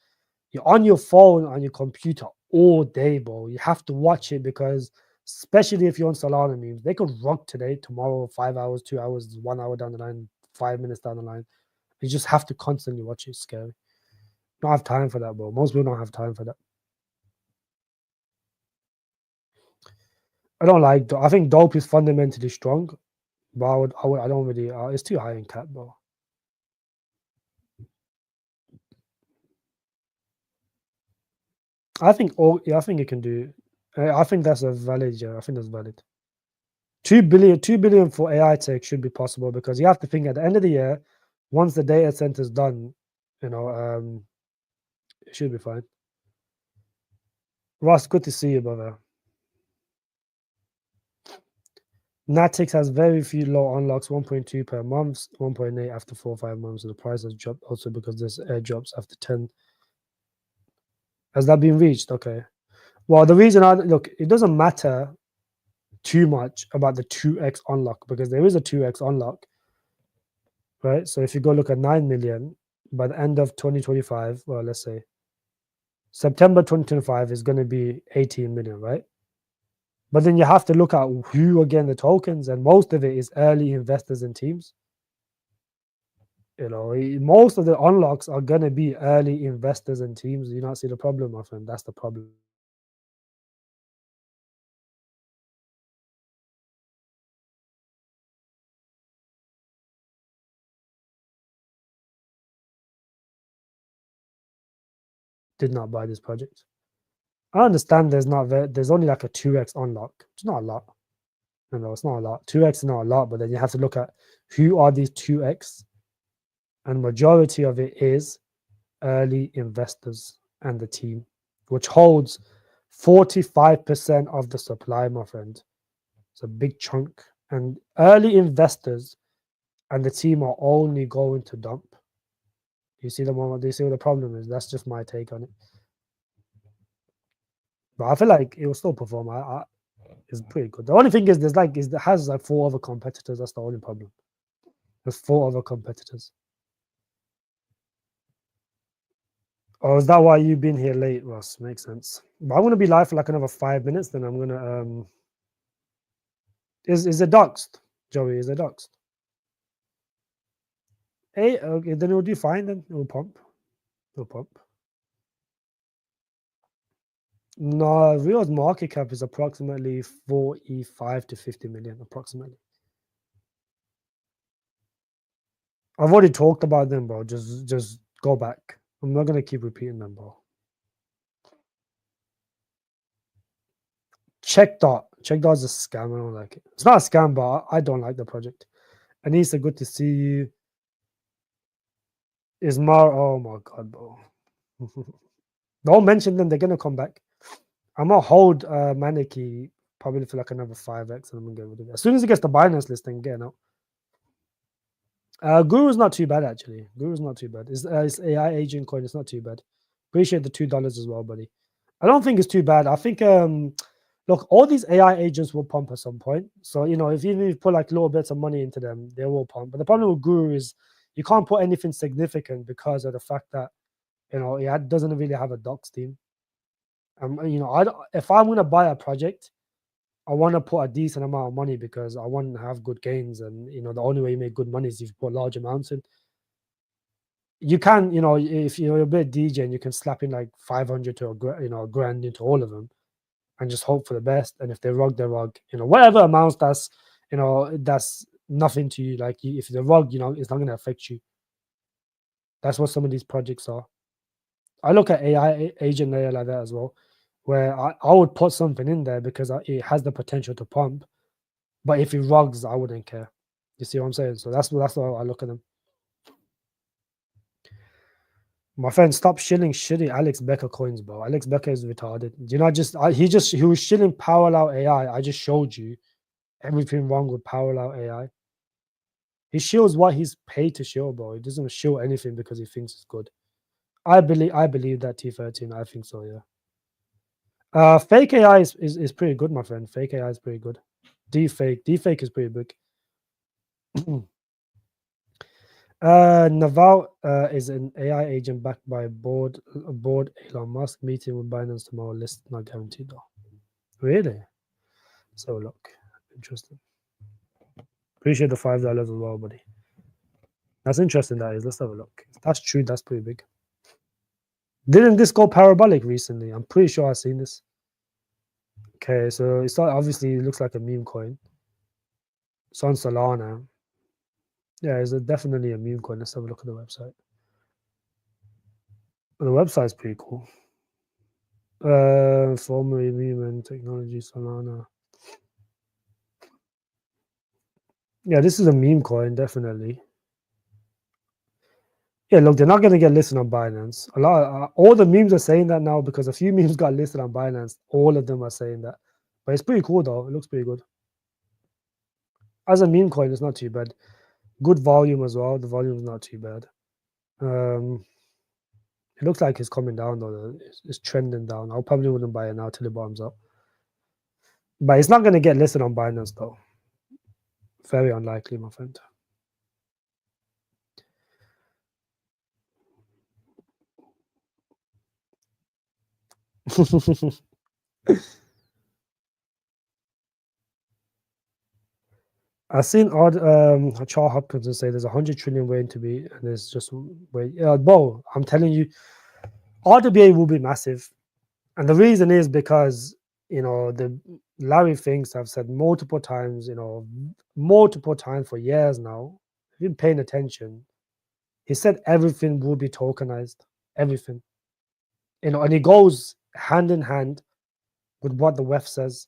you're on your phone on your computer all day, bro. You have to watch it because, especially if you're on Solana memes, they could rug today, tomorrow, 5 hours, 2 hours, 1 hour down the line, 5 minutes down the line. You just have to constantly watch it. It's scary. Don't have time for that, bro. Most people don't have time for that. I don't like. I think dope is fundamentally strong, but I don't really. It's too high in cap, bro. I think. Oh, yeah, I think it can do. I think that's a valid. Yeah, I think that's valid. 2 billion for AI tech should be possible because you have to think at the end of the year, once the data center is done, it should be fine. Ross, good to see you, brother. Natix has very few low unlocks, 1.2 per month, 1.8 after 4 or 5 months. And the price has dropped also because there's airdrops after 10. Has that been reached? Okay. Well, the reason it doesn't matter too much about the 2x unlock because there is a 2x unlock, right? So if you go look at 9 million by the end of 2025, well, let's say September 2025 is going to be 18 million, right? But then you have to look at who are getting the tokens, and most of it is early investors and teams. Most of the unlocks are going to be early investors and teams. You not see the problem, my friend. That's the problem. did not buy this project. I understand there's only like a 2x unlock. It's not a lot. No, it's not a lot. 2x is not a lot, but then you have to look at who are these 2x, and majority of it is early investors and the team, which holds 45% of the supply, my friend. It's a big chunk. And early investors and the team are only going to dump. You see the moment they see what the problem is. That's just my take on it. But I feel like it will still perform. It's pretty good. The only thing is it has like 4 other competitors. That's the only problem. There's 4 other competitors. Oh, is that why you've been here late, Ross? Makes sense. But I'm gonna be live for like another 5 minutes. Then I'm gonna Is it doxed, Joey? Is it doxed? Hey, okay, then it'll do fine. Then it'll pump. It'll pump. No, Rio's market cap is approximately 45 to 50 million, approximately. I've already talked about them, bro. Just go back. I'm not gonna keep repeating them, bro. Check.dot is a scam. I don't like it. It's not a scam, but I don't like the project. Anissa, good to see you. Ismar, oh my god, bro. Don't mention them. They're gonna come back. I'm gonna hold Maneki probably for like another 5x, and I'm gonna get rid of it as soon as it gets the Binance listing. Getting out. Guru's not too bad actually. Guru's not too bad. It's AI agent coin. It's not too bad. Appreciate the $2 as well, buddy. I don't think it's too bad. I think look, all these AI agents will pump at some point. So if you put like little bits of money into them, they will pump. But the problem with Guru is you can't put anything significant because of the fact that it doesn't really have a docs team. If I'm gonna buy a project, I want to put a decent amount of money because I want to have good gains, and the only way you make good money is if you put large amounts in. You can, if you're a bit DJ, and you can slap in like 500 to a grand into all of them, and just hope for the best. And if they rug, they rug. Whatever amounts that's nothing to you. Like if they rug, it's not going to affect you. That's what some of these projects are. I look at AI agent layer like that as well, where I would put something in there because it has the potential to pump. But if it rugs, I wouldn't care. You see what I'm saying? So that's how I look at them. My friend, stop shilling shitty Alex Becker coins, bro. Alex Becker is retarded. Do you know? He was shilling Parallel AI. I just showed you everything wrong with Parallel AI. He shills what he's paid to shill, bro. He doesn't shill anything because he thinks it's good. I believe that T13. I think so, yeah. Fake AI is pretty good, my friend. Fake AI is pretty good. Deepfake is pretty big. Naval is an AI agent backed by board Elon Musk. Meeting with Binance tomorrow. List not guaranteed though. Really? So look, interesting. Appreciate the $5 as well, buddy. That's interesting. That is. Let's have a look. If that's true, that's pretty big. Didn't this go parabolic recently? I'm pretty sure I've seen this. Okay, so it's obviously it looks like a meme coin. It's on Solana. Yeah, it's definitely a meme coin. Let's have a look at the website. The website's pretty cool. Formerly meme and technology Solana. Yeah, this is a meme coin, definitely. Yeah, look, they're not going to get listed on Binance. All the memes are saying that now because a few memes got listed on Binance. All of them are saying that. But it's pretty cool, though. It looks pretty good. As a meme coin, it's not too bad. Good volume as well. The volume is not too bad. It looks like it's coming down, though. It's trending down. I probably wouldn't buy it now till it bottoms up. But it's not going to get listed on Binance, though. Very unlikely, my friend. I've seen Charles Hopkins say there's 100 trillion waiting to be, and there's just wait. Bro, I'm telling you, RWA will be massive, and the reason is because the Larry Finks have said multiple times, for years now. If you've been paying attention, he said everything will be tokenized, everything. and it goes hand in hand with what the WEF says.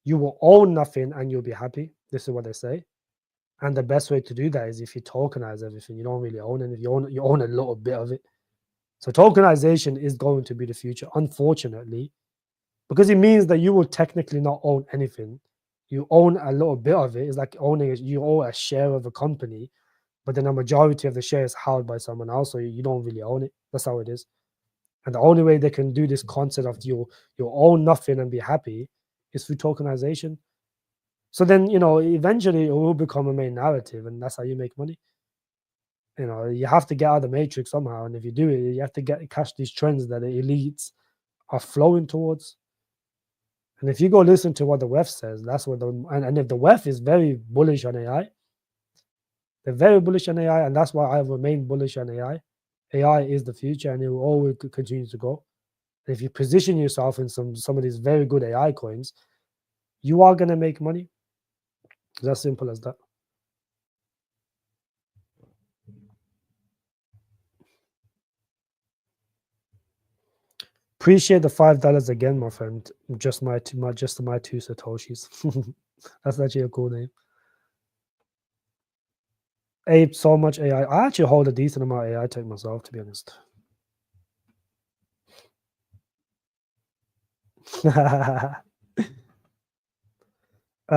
You will own nothing and you'll be happy. This is what they say. And the best way to do that is if you tokenize everything. You don't really own it. You own a little bit of it. So tokenization is going to be the future, unfortunately, because it means that you will technically not own anything. You own a little bit of it. It's like you own a share of a company, but then a majority of the share is held by someone else, so you don't really own it. That's how it is. And the only way they can do this concept of you own nothing and be happy is through tokenization. So then, eventually it will become a main narrative, and that's how you make money. You have to get out of the matrix somehow, and if you do it, you have to catch these trends that the elites are flowing towards. And if you go listen to what the WEF says, that's what and if the WEF is very bullish on AI, they're very bullish on AI, and that's why I remain bullish on AI. AI is the future, and it will always continue to go. And if you position yourself in some of these very good AI coins, you are going to make money. It's as simple as that. Appreciate the $5 again, my friend. Just my two satoshis. That's actually a cool name. Ape, so much AI. I actually hold a decent amount of AI tech myself, to be honest.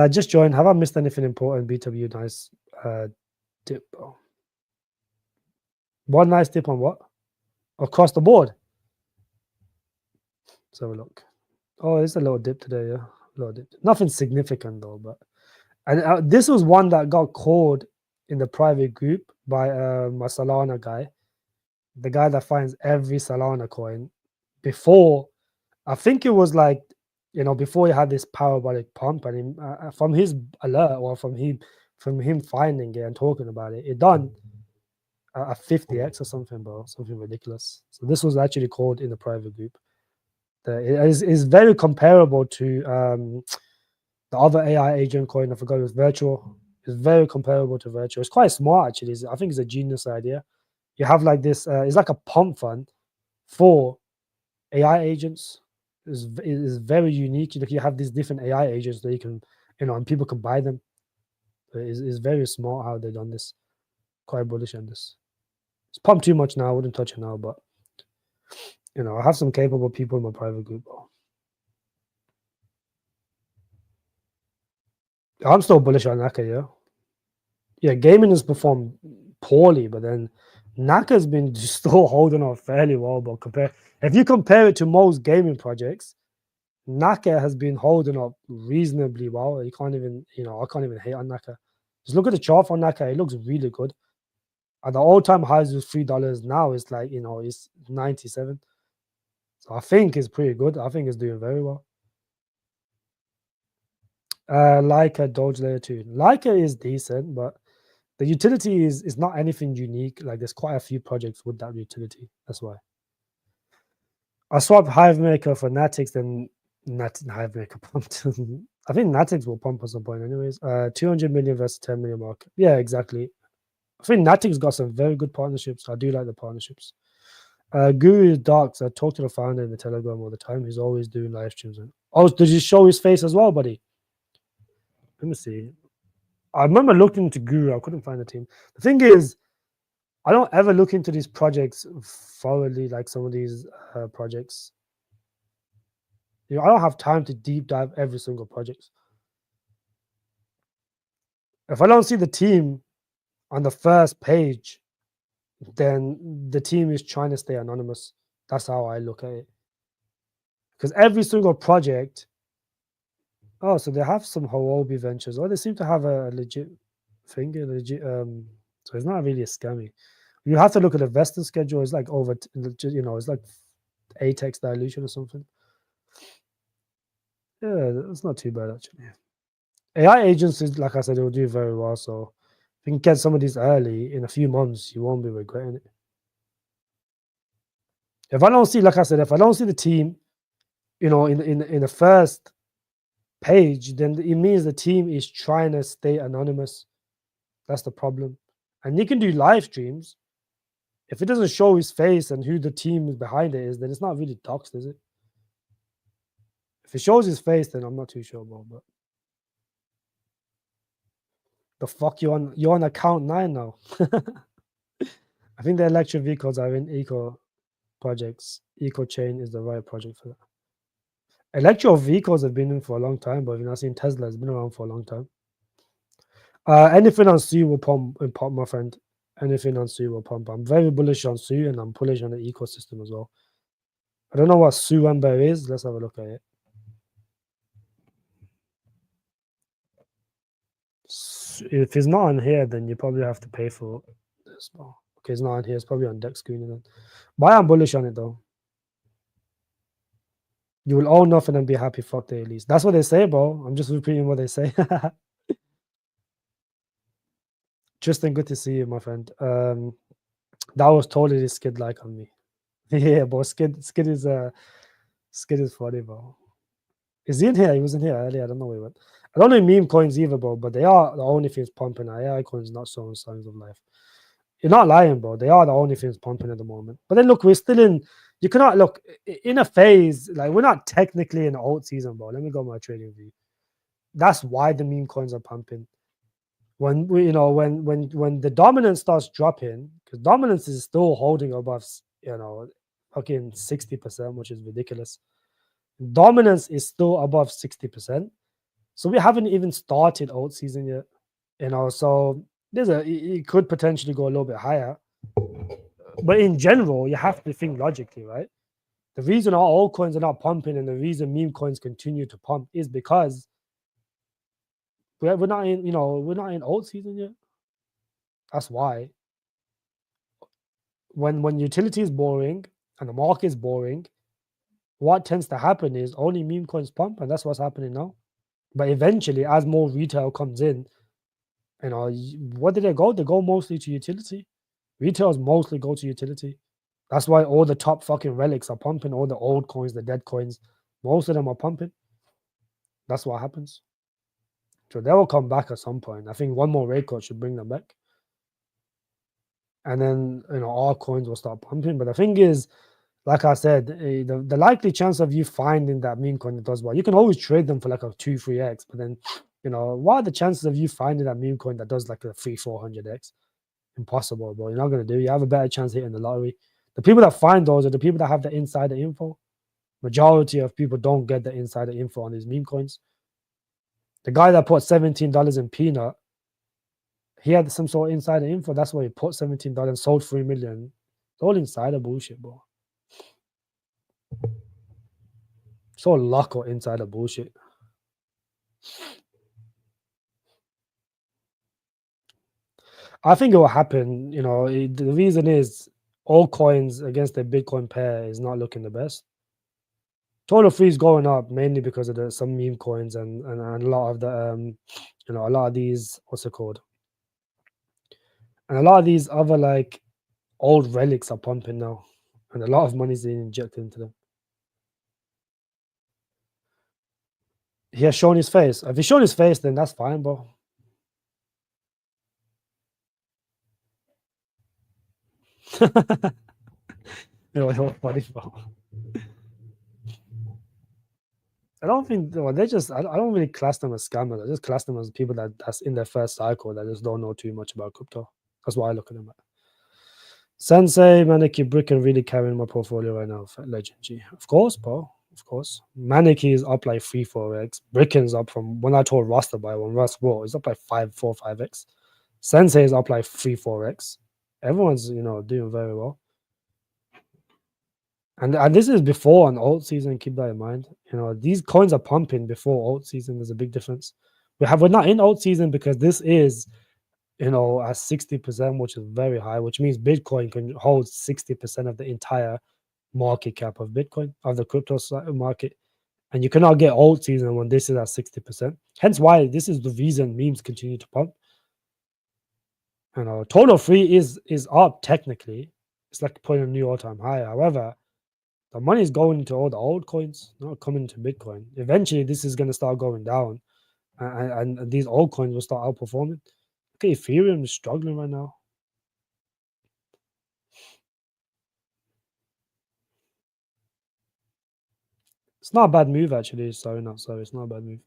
Just joined. Have I missed anything important? BW, nice dip. Oh. One nice dip on what? Across the board. Let's have a look. Oh, it's a little dip today, yeah. A little dip. Nothing significant though, but this was one that got called in the private group by my Solana guy, the guy that finds every Solana coin before. I think it was like, before he had this parabolic pump, and from his alert or from him finding it and talking about it, it done a 50x or something, bro, something ridiculous. So this was actually called in the private group. It is very comparable to the other AI agent coin. I forgot it was Virtual. It's very comparable to Virtual. It's quite smart actually. I think it's a genius idea. You have like this. It's like a pump fund for AI agents. Is very unique. You have these different AI agents that you can, and people can buy them. It's very smart how they've done this. Quite bullish on this. It's pumped too much now. I wouldn't touch it now, but I have some capable people in my private group. I'm still bullish on Naka, yeah. Yeah, gaming has performed poorly, but then Naka's been still holding on fairly well. But if you compare it to most gaming projects, Naka has been holding up reasonably well. You can't even, I can't even hate on Naka. Just look at the chart for Naka; it looks really good. At the all-time highs was $3. Now it's like it's 97. So I think it's pretty good. I think it's doing very well. Leica Doge Layer 2. Leica is decent, but the utility is not anything unique. Like there's quite a few projects with that utility. That's why. I swapped Hivemaker for Natix, then Hivemaker pumped. I think Natix will pump at some point anyways. 200 million versus 10 million market. Yeah, exactly. I think Natix got some very good partnerships. I do like the partnerships. Guru is dark. So I talk to the founder in the Telegram all the time. He's always doing live streams. Oh, did you show his face as well, buddy? Let me see. I remember looking into Guru. I couldn't find the team. The thing is, I don't ever look into these projects thoroughly, like some of these projects. I don't have time to deep dive every single project. If I don't see the team on the first page, then the team is trying to stay anonymous. That's how I look at it. Because every single project. Oh, so they have some Huobi ventures. Oh, they seem to have a legit thing, so it's not really a scammy. You have to look at the vesting schedule. It's like it's like ATEX dilution or something. Yeah, it's not too bad actually. AI agencies, like I said, they will do very well. So if you can get some of these early, in a few months, you won't be regretting it. If I don't see, like I said, if I don't see the team, in the first page, then it means the team is trying to stay anonymous. That's the problem. And you can do live streams, If it doesn't show his face and who the team behind it is, then it's not really doxed, is it? If it shows his face, then I'm not too sure about. But the fuck you on? You're on account 9 now. I think the electric vehicles are in eco projects. Eco chain is the right project for that. Electric vehicles have been in for a long time, but you've not seen Tesla has been around for a long time. Anything on Sue will pump, my friend. Anything on Sue will pump. I'm very bullish on Sue, and I'm bullish on the ecosystem as well. I don't know what Sue Amber is. Let's have a look at it. If it's not on here, then you probably have to pay for this. Okay, it's not on here. It's probably on deck screen. Then. But I am bullish on it though. You will own nothing and be happy. Fuck the Elise. That's what they say, bro. I'm just repeating what they say. Tristan, good to see you, my friend. That was totally skid like on me. Yeah, bro. Skid is funny, bro. Is he in here? He wasn't here earlier. I don't know where he went. I don't know meme coins either, bro, but they are the only things pumping. AI coins not showing signs of life. You're not lying, bro. They are the only things pumping at the moment. But then look, we're still in. You cannot look in a phase like we're not technically in alt season, bro. Let me go my trading view. That's why the meme coins are pumping. When we, when the dominance starts dropping, because dominance is still holding above, fucking 60%, which is ridiculous. Dominance is still above 60%. So we haven't even started alt season yet. So it could potentially go a little bit higher. But in general, you have to think logically, right? The reason our altcoins are not pumping and the reason meme coins continue to pump is because we're not in alt season yet. That's why. When utility is boring and the market is boring, what tends to happen is only meme coins pump, and that's what's happening now. But eventually, as more retail comes in, what did they go? They go mostly to utility. Retails mostly go to utility. That's why all the top fucking relics are pumping. All the old coins, the dead coins, most of them are pumping. That's what happens. So they will come back at some point. I think one more rate cut should bring them back. And then all coins will start pumping. But the thing is, like I said, the likely chance of you finding that meme coin that does well, you can always trade them for like a 2-3x. But then, what are the chances of you finding that meme coin that does like a 300-400x? Impossible, bro. You're not gonna do. You have a better chance hitting the lottery. The people that find those are the people that have the insider info. Majority of people don't get the insider info on these meme coins. The guy that put $17 in Peanut, he had some sort of insider info. That's why he put $17, sold 3 million. It's all insider bullshit, bro. It's all luck or insider bullshit. I think it will happen. The reason is all coins against the Bitcoin pair is not looking the best. Total free is going up mainly because of some meme coins and a lot of the a lot of these, what's it called? And a lot of these other like old relics are pumping now, and a lot of money is being injected into them. He has shown his face. If he's shown his face, then that's fine, bro. You're funny, bro. I don't think they just. I don't really class them as scammers. I just class them as people that's in their first cycle that just don't know too much about crypto. That's why I look at them. Sensei, Maniki, Bricken really carrying my portfolio right now. Legend G. Of course, bro. Of course. Maniki is up like 3-4x. Bricken's up from when I told Ross to buy one. Ross bought, it's up like 5-4-5x. Sensei is up like 3-4x. Everyone's doing very well. And this is before an alt season. Keep that in mind. These coins are pumping before alt season. There's a big difference. We're not in alt season because this is at 60%, which is very high, which means Bitcoin can hold 60% of the entire market cap of Bitcoin, of the crypto market. And you cannot get alt season when this is at 60%. Hence why this is the reason memes continue to pump. Total free is up technically. It's like putting a new all-time high. However, the money is going into all the old coins, not coming to Bitcoin. Eventually, this is going to start going down, and these old coins will start outperforming. Okay, Ethereum is struggling right now. It's not a bad move actually. Sorry, it's not a bad move.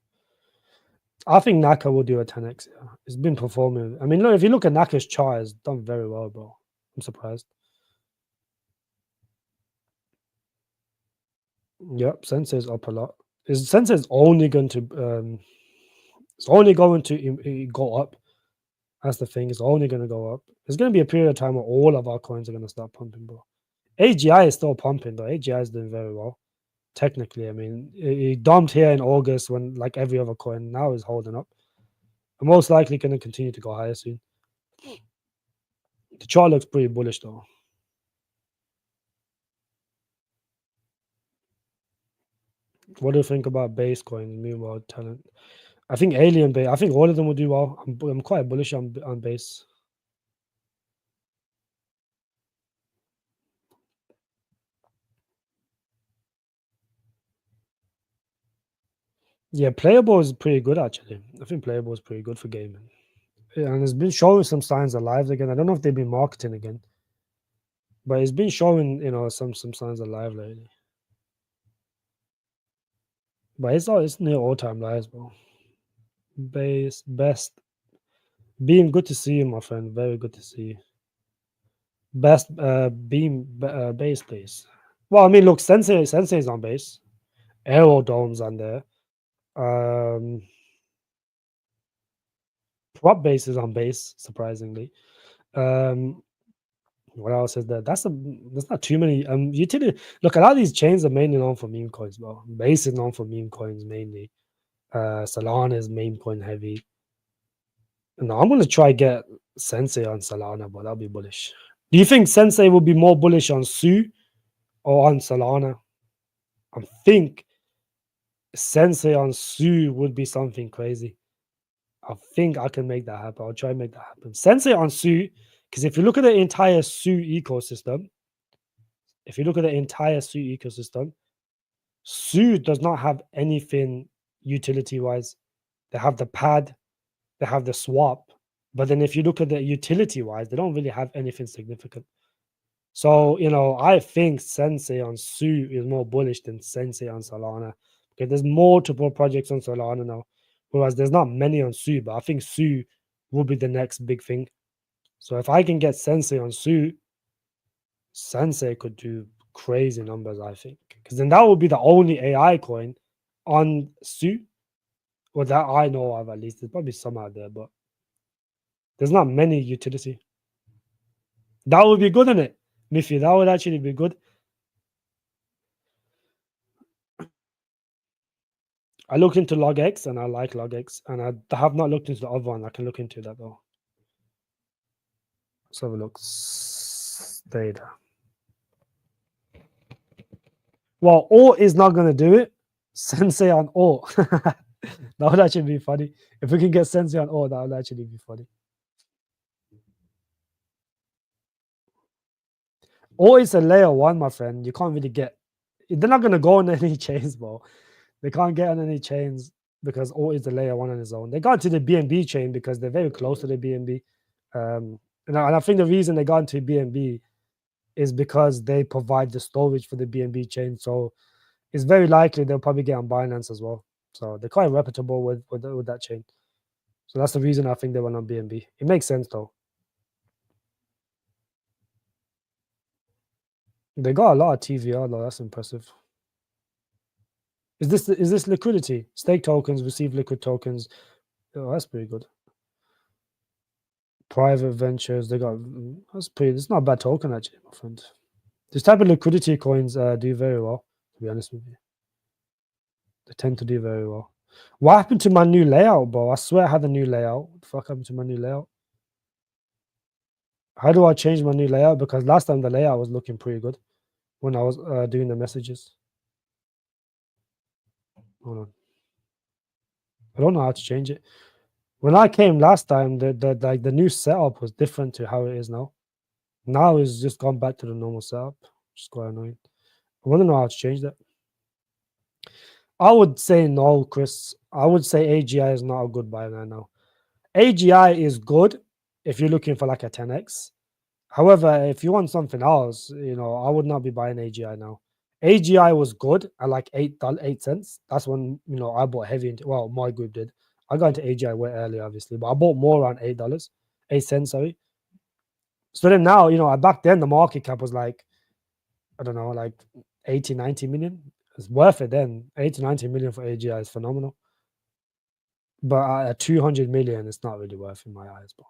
I think Naka will do a 10x. Yeah. It's been performing. I mean, look, if you look at Naka's chart, it's done very well, bro. I'm surprised. Yep, Sensei's up a lot. Sensei's only going to it's only going to go up. That's the thing. It's only going to go up. There's going to be a period of time where all of our coins are going to start pumping, bro. AGI is still pumping though. AGI is doing very well. Technically, I mean, it dumped here in August when like every other coin now is holding up. I'm most likely going to continue to go higher soon. The chart looks pretty bullish though. What do you think about base coins? Meanwhile, talent. I think alien base. I think all of them will do well. I'm quite bullish on base. Yeah, playable is pretty good actually. I think playable is pretty good for gaming. Yeah, and it's been showing some signs of life again. I don't know if they've been marketing again, but it's been showing some signs of life lately. But it's near all time lives, bro. Base best. Beam, good to see you, my friend. Very good to see you. Best beam base, please. Well, I mean, look, Sensei's on base. Aerodome's on there. Prop base is on base, surprisingly. What else is there? There's not too many. Utility. Look, a lot of these chains are mainly known for meme coins, bro. Base is known for meme coins mainly. Solana is meme coin heavy. No, I'm gonna try get Sensei on Solana, but that'll be bullish. Do you think Sensei will be more bullish on Su or on Solana? I think Sensei on Su would be something crazy. I think I can make that happen. I'll try and make that happen. Sensei on Su, because if you look at the entire Su ecosystem, Su does not have anything utility wise. They have the pad, they have the swap, but then if you look at the utility wise, they don't really have anything significant. So, I think Sensei on Su is more bullish than Sensei on Solana. Okay, there's multiple projects on Solana now, whereas there's not many on Su, but I think Su will be the next big thing. So if I can get Sensei on Su, Sensei could do crazy numbers, I think. Because then that would be the only AI coin on Su, or that I know of at least. There's probably some out there, but there's not many utility. That would be good, isn't it? Miffy, that would actually be good. I looked into LogX and I like LogX, and I have not looked into the other one. I can look into that though. Let's have a look. Data. Well, Or is not going to do it. Sensei on Or. That would actually be funny. If we can get Sensei on Or, that would actually be funny. Or is a layer one, my friend. You can't really get. They're not going to go on any chains, bro. They can't get on any chains because Or is a layer one on its own. They got to the BNB chain because they're very close to the BNB. And I think the reason they got into BNB is because they provide the storage for the BNB chain. So it's very likely they'll probably get on Binance as well. So they're quite reputable with that chain. So that's the reason I think they went on BNB. It makes sense though. They got a lot of TVR though. That's impressive. Is this liquidity? Stake tokens, receive liquid tokens. Oh, that's pretty good. Private ventures, they got it's not a bad token actually, my friend. This type of liquidity coins do very well, to be honest with you. They tend to do very well. What happened to my new layout, bro? I swear I had a new layout. What the fuck happened to my new layout? How do I change my new layout? Because last time the layout was looking pretty good when I was doing the messages. Hold on. I don't know how to change it. When I came last time, the new setup was different to how it is now. Now it's just gone back to the normal setup. Which is quite annoying. I want to know how to change that. I would say no, Chris. I would say AGI is not a good buy right now. AGI is good if you're looking for like a 10x. However, if you want something else, I would not be buying AGI now. AGI was good at like $8. That's when I bought heavy into. Well, my group did. I got into AGI way earlier, obviously, but I bought more around $8, 8 cents. Sorry. So then now, back then the market cap was like, I don't know, like 80, 90 million. It's worth it then. 80, 90 million for AGI is phenomenal. But at 200 million, it's not really worth in my eyes, bro.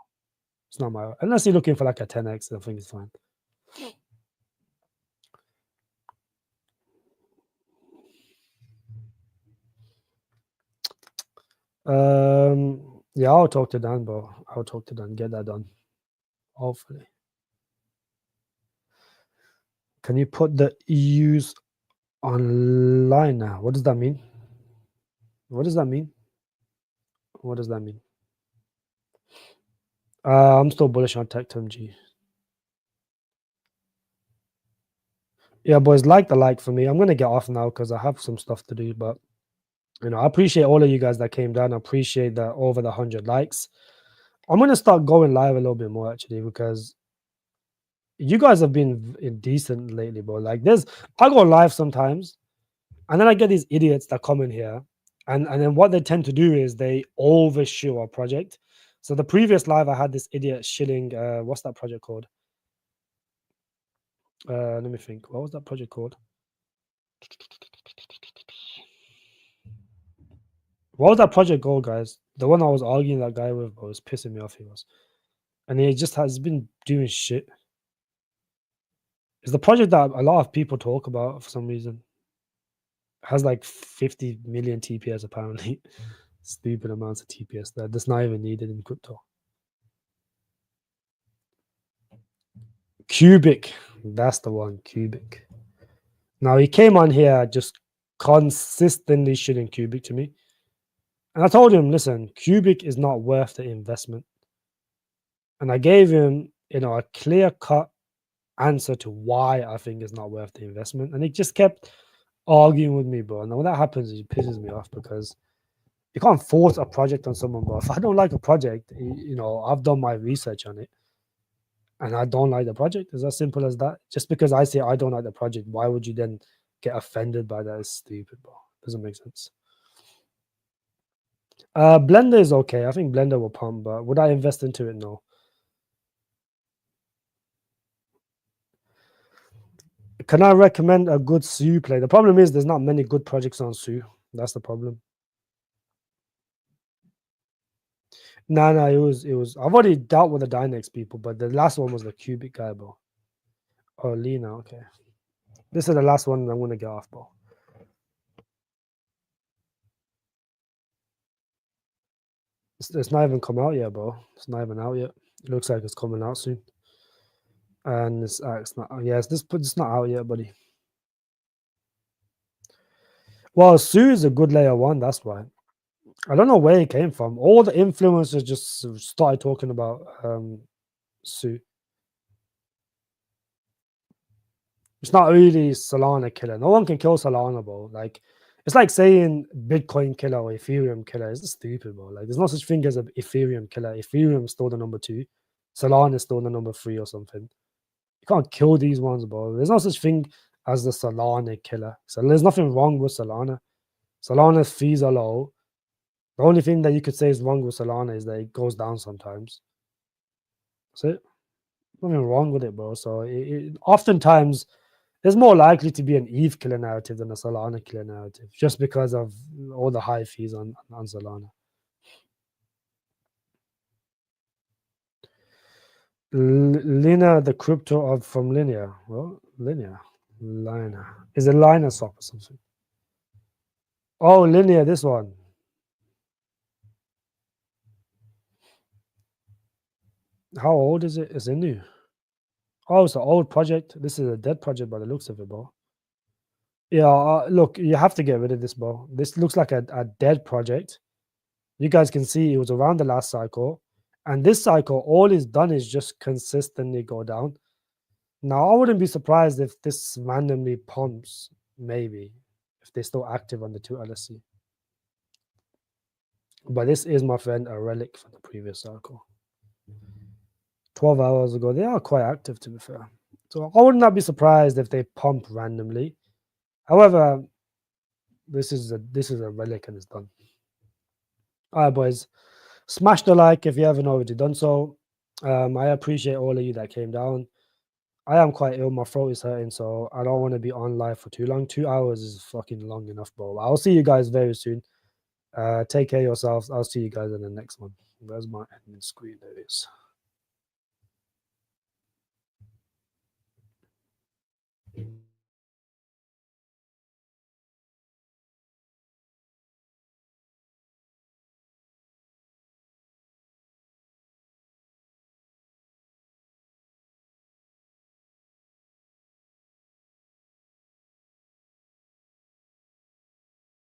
It's not my, unless you're looking for like a 10x, I think it's fine. Yeah, I'll talk to Dan, bro. I'll talk to Dan, get that done. Hopefully. Can you put the EUs online now? What does that mean? What does that mean? What does that mean? I'm still bullish on Tectum G. Yeah, boys, like the like for me. I'm gonna get off now because I have some stuff to do. But I appreciate all of you guys that came down. I appreciate that over the 100 likes. I'm gonna start going live a little bit more actually because you guys have been decent lately, bro. Like I go live sometimes, and then I get these idiots that come in here, and then what they tend to do is they overshoot our project. So the previous live, I had this idiot shilling. What's that project called? Let me think. What was that project called? What was that project called, guys? The one I was arguing that guy with, bro, was pissing me off. He was, and he just has been doing shit. It's the project that a lot of people talk about for some reason. It has like 50 million TPS apparently. Stupid amounts of TPS that's not even needed in crypto. Cubic, that's the one. Cubic. Now he came on here just consistently shitting Cubic to me, and I told him, listen, Cubic is not worth the investment, and I gave him a clear cut answer to why I think it's not worth the investment, and he just kept arguing with me, bro. And when that happens, it pisses me off because you can't force a project on someone, bro. If I don't like a project, I've done my research on it and I don't like the project. It's as simple as that. Just because I say I don't like the project, why would you then get offended by that? It's stupid, bro. Doesn't make sense. Blender is okay. I think Blender will pump, but would I invest into it? No. Can I recommend a good Su play? The problem is there's not many good projects on Su. That's the problem. No, it was. I've already dealt with the Dynex people, but the last one was the Cubic guy, bro. Oh, Lena, okay. This is the last one I'm gonna get off, bro. It's not even come out yet, bro. It's not even out yet. It looks like it's coming out soon. And it's not. Yeah, it's not out yet, buddy. Well, Su is a good layer one. That's why. I don't know where it came from. All the influencers just started talking about Su. It's not really Solana killer. No one can kill Solana, bro. Like, it's like saying Bitcoin killer or Ethereum killer. It's just stupid, bro. Like, there's no such thing as an Ethereum killer. Ethereum is still the number 2. Solana is still the number 3 or something. You can't kill these ones, bro. There's no such thing as the Solana killer. So there's nothing wrong with Solana. Solana's fees are low. The only thing that you could say is wrong with Solana is that it goes down sometimes. That's it. Nothing wrong with it, bro. So oftentimes there's more likely to be an ETH killer narrative than a Solana killer narrative, just because of all the high fees on Solana. Lina, the crypto from Linear. Well, Linear. Lina. Is it Lina swap or something? Oh, Linear, this one. How old is it? Is it new? Oh, it's an old project. This is a dead project by the looks of it, bro. Yeah, look, you have to get rid of this, bro. This looks like a dead project. You guys can see it was around the last cycle. And this cycle, all it's done is just consistently go down. Now, I wouldn't be surprised if this randomly pumps, maybe, if they're still active on the 2 LSC. But this is, my friend, a relic from the previous cycle. 12 hours ago, they are quite active, to be fair. So I would not be surprised if they pump randomly. However, this is a relic and it's done. All right, boys. Smash the like if you haven't already done so. I appreciate all of you that came down. I am quite ill. My throat is hurting, so I don't want to be on live for too long. 2 hours is fucking long enough, bro. I'll see you guys very soon. Take care of yourselves. I'll see you guys in the next one. Where's my admin screen? There it is.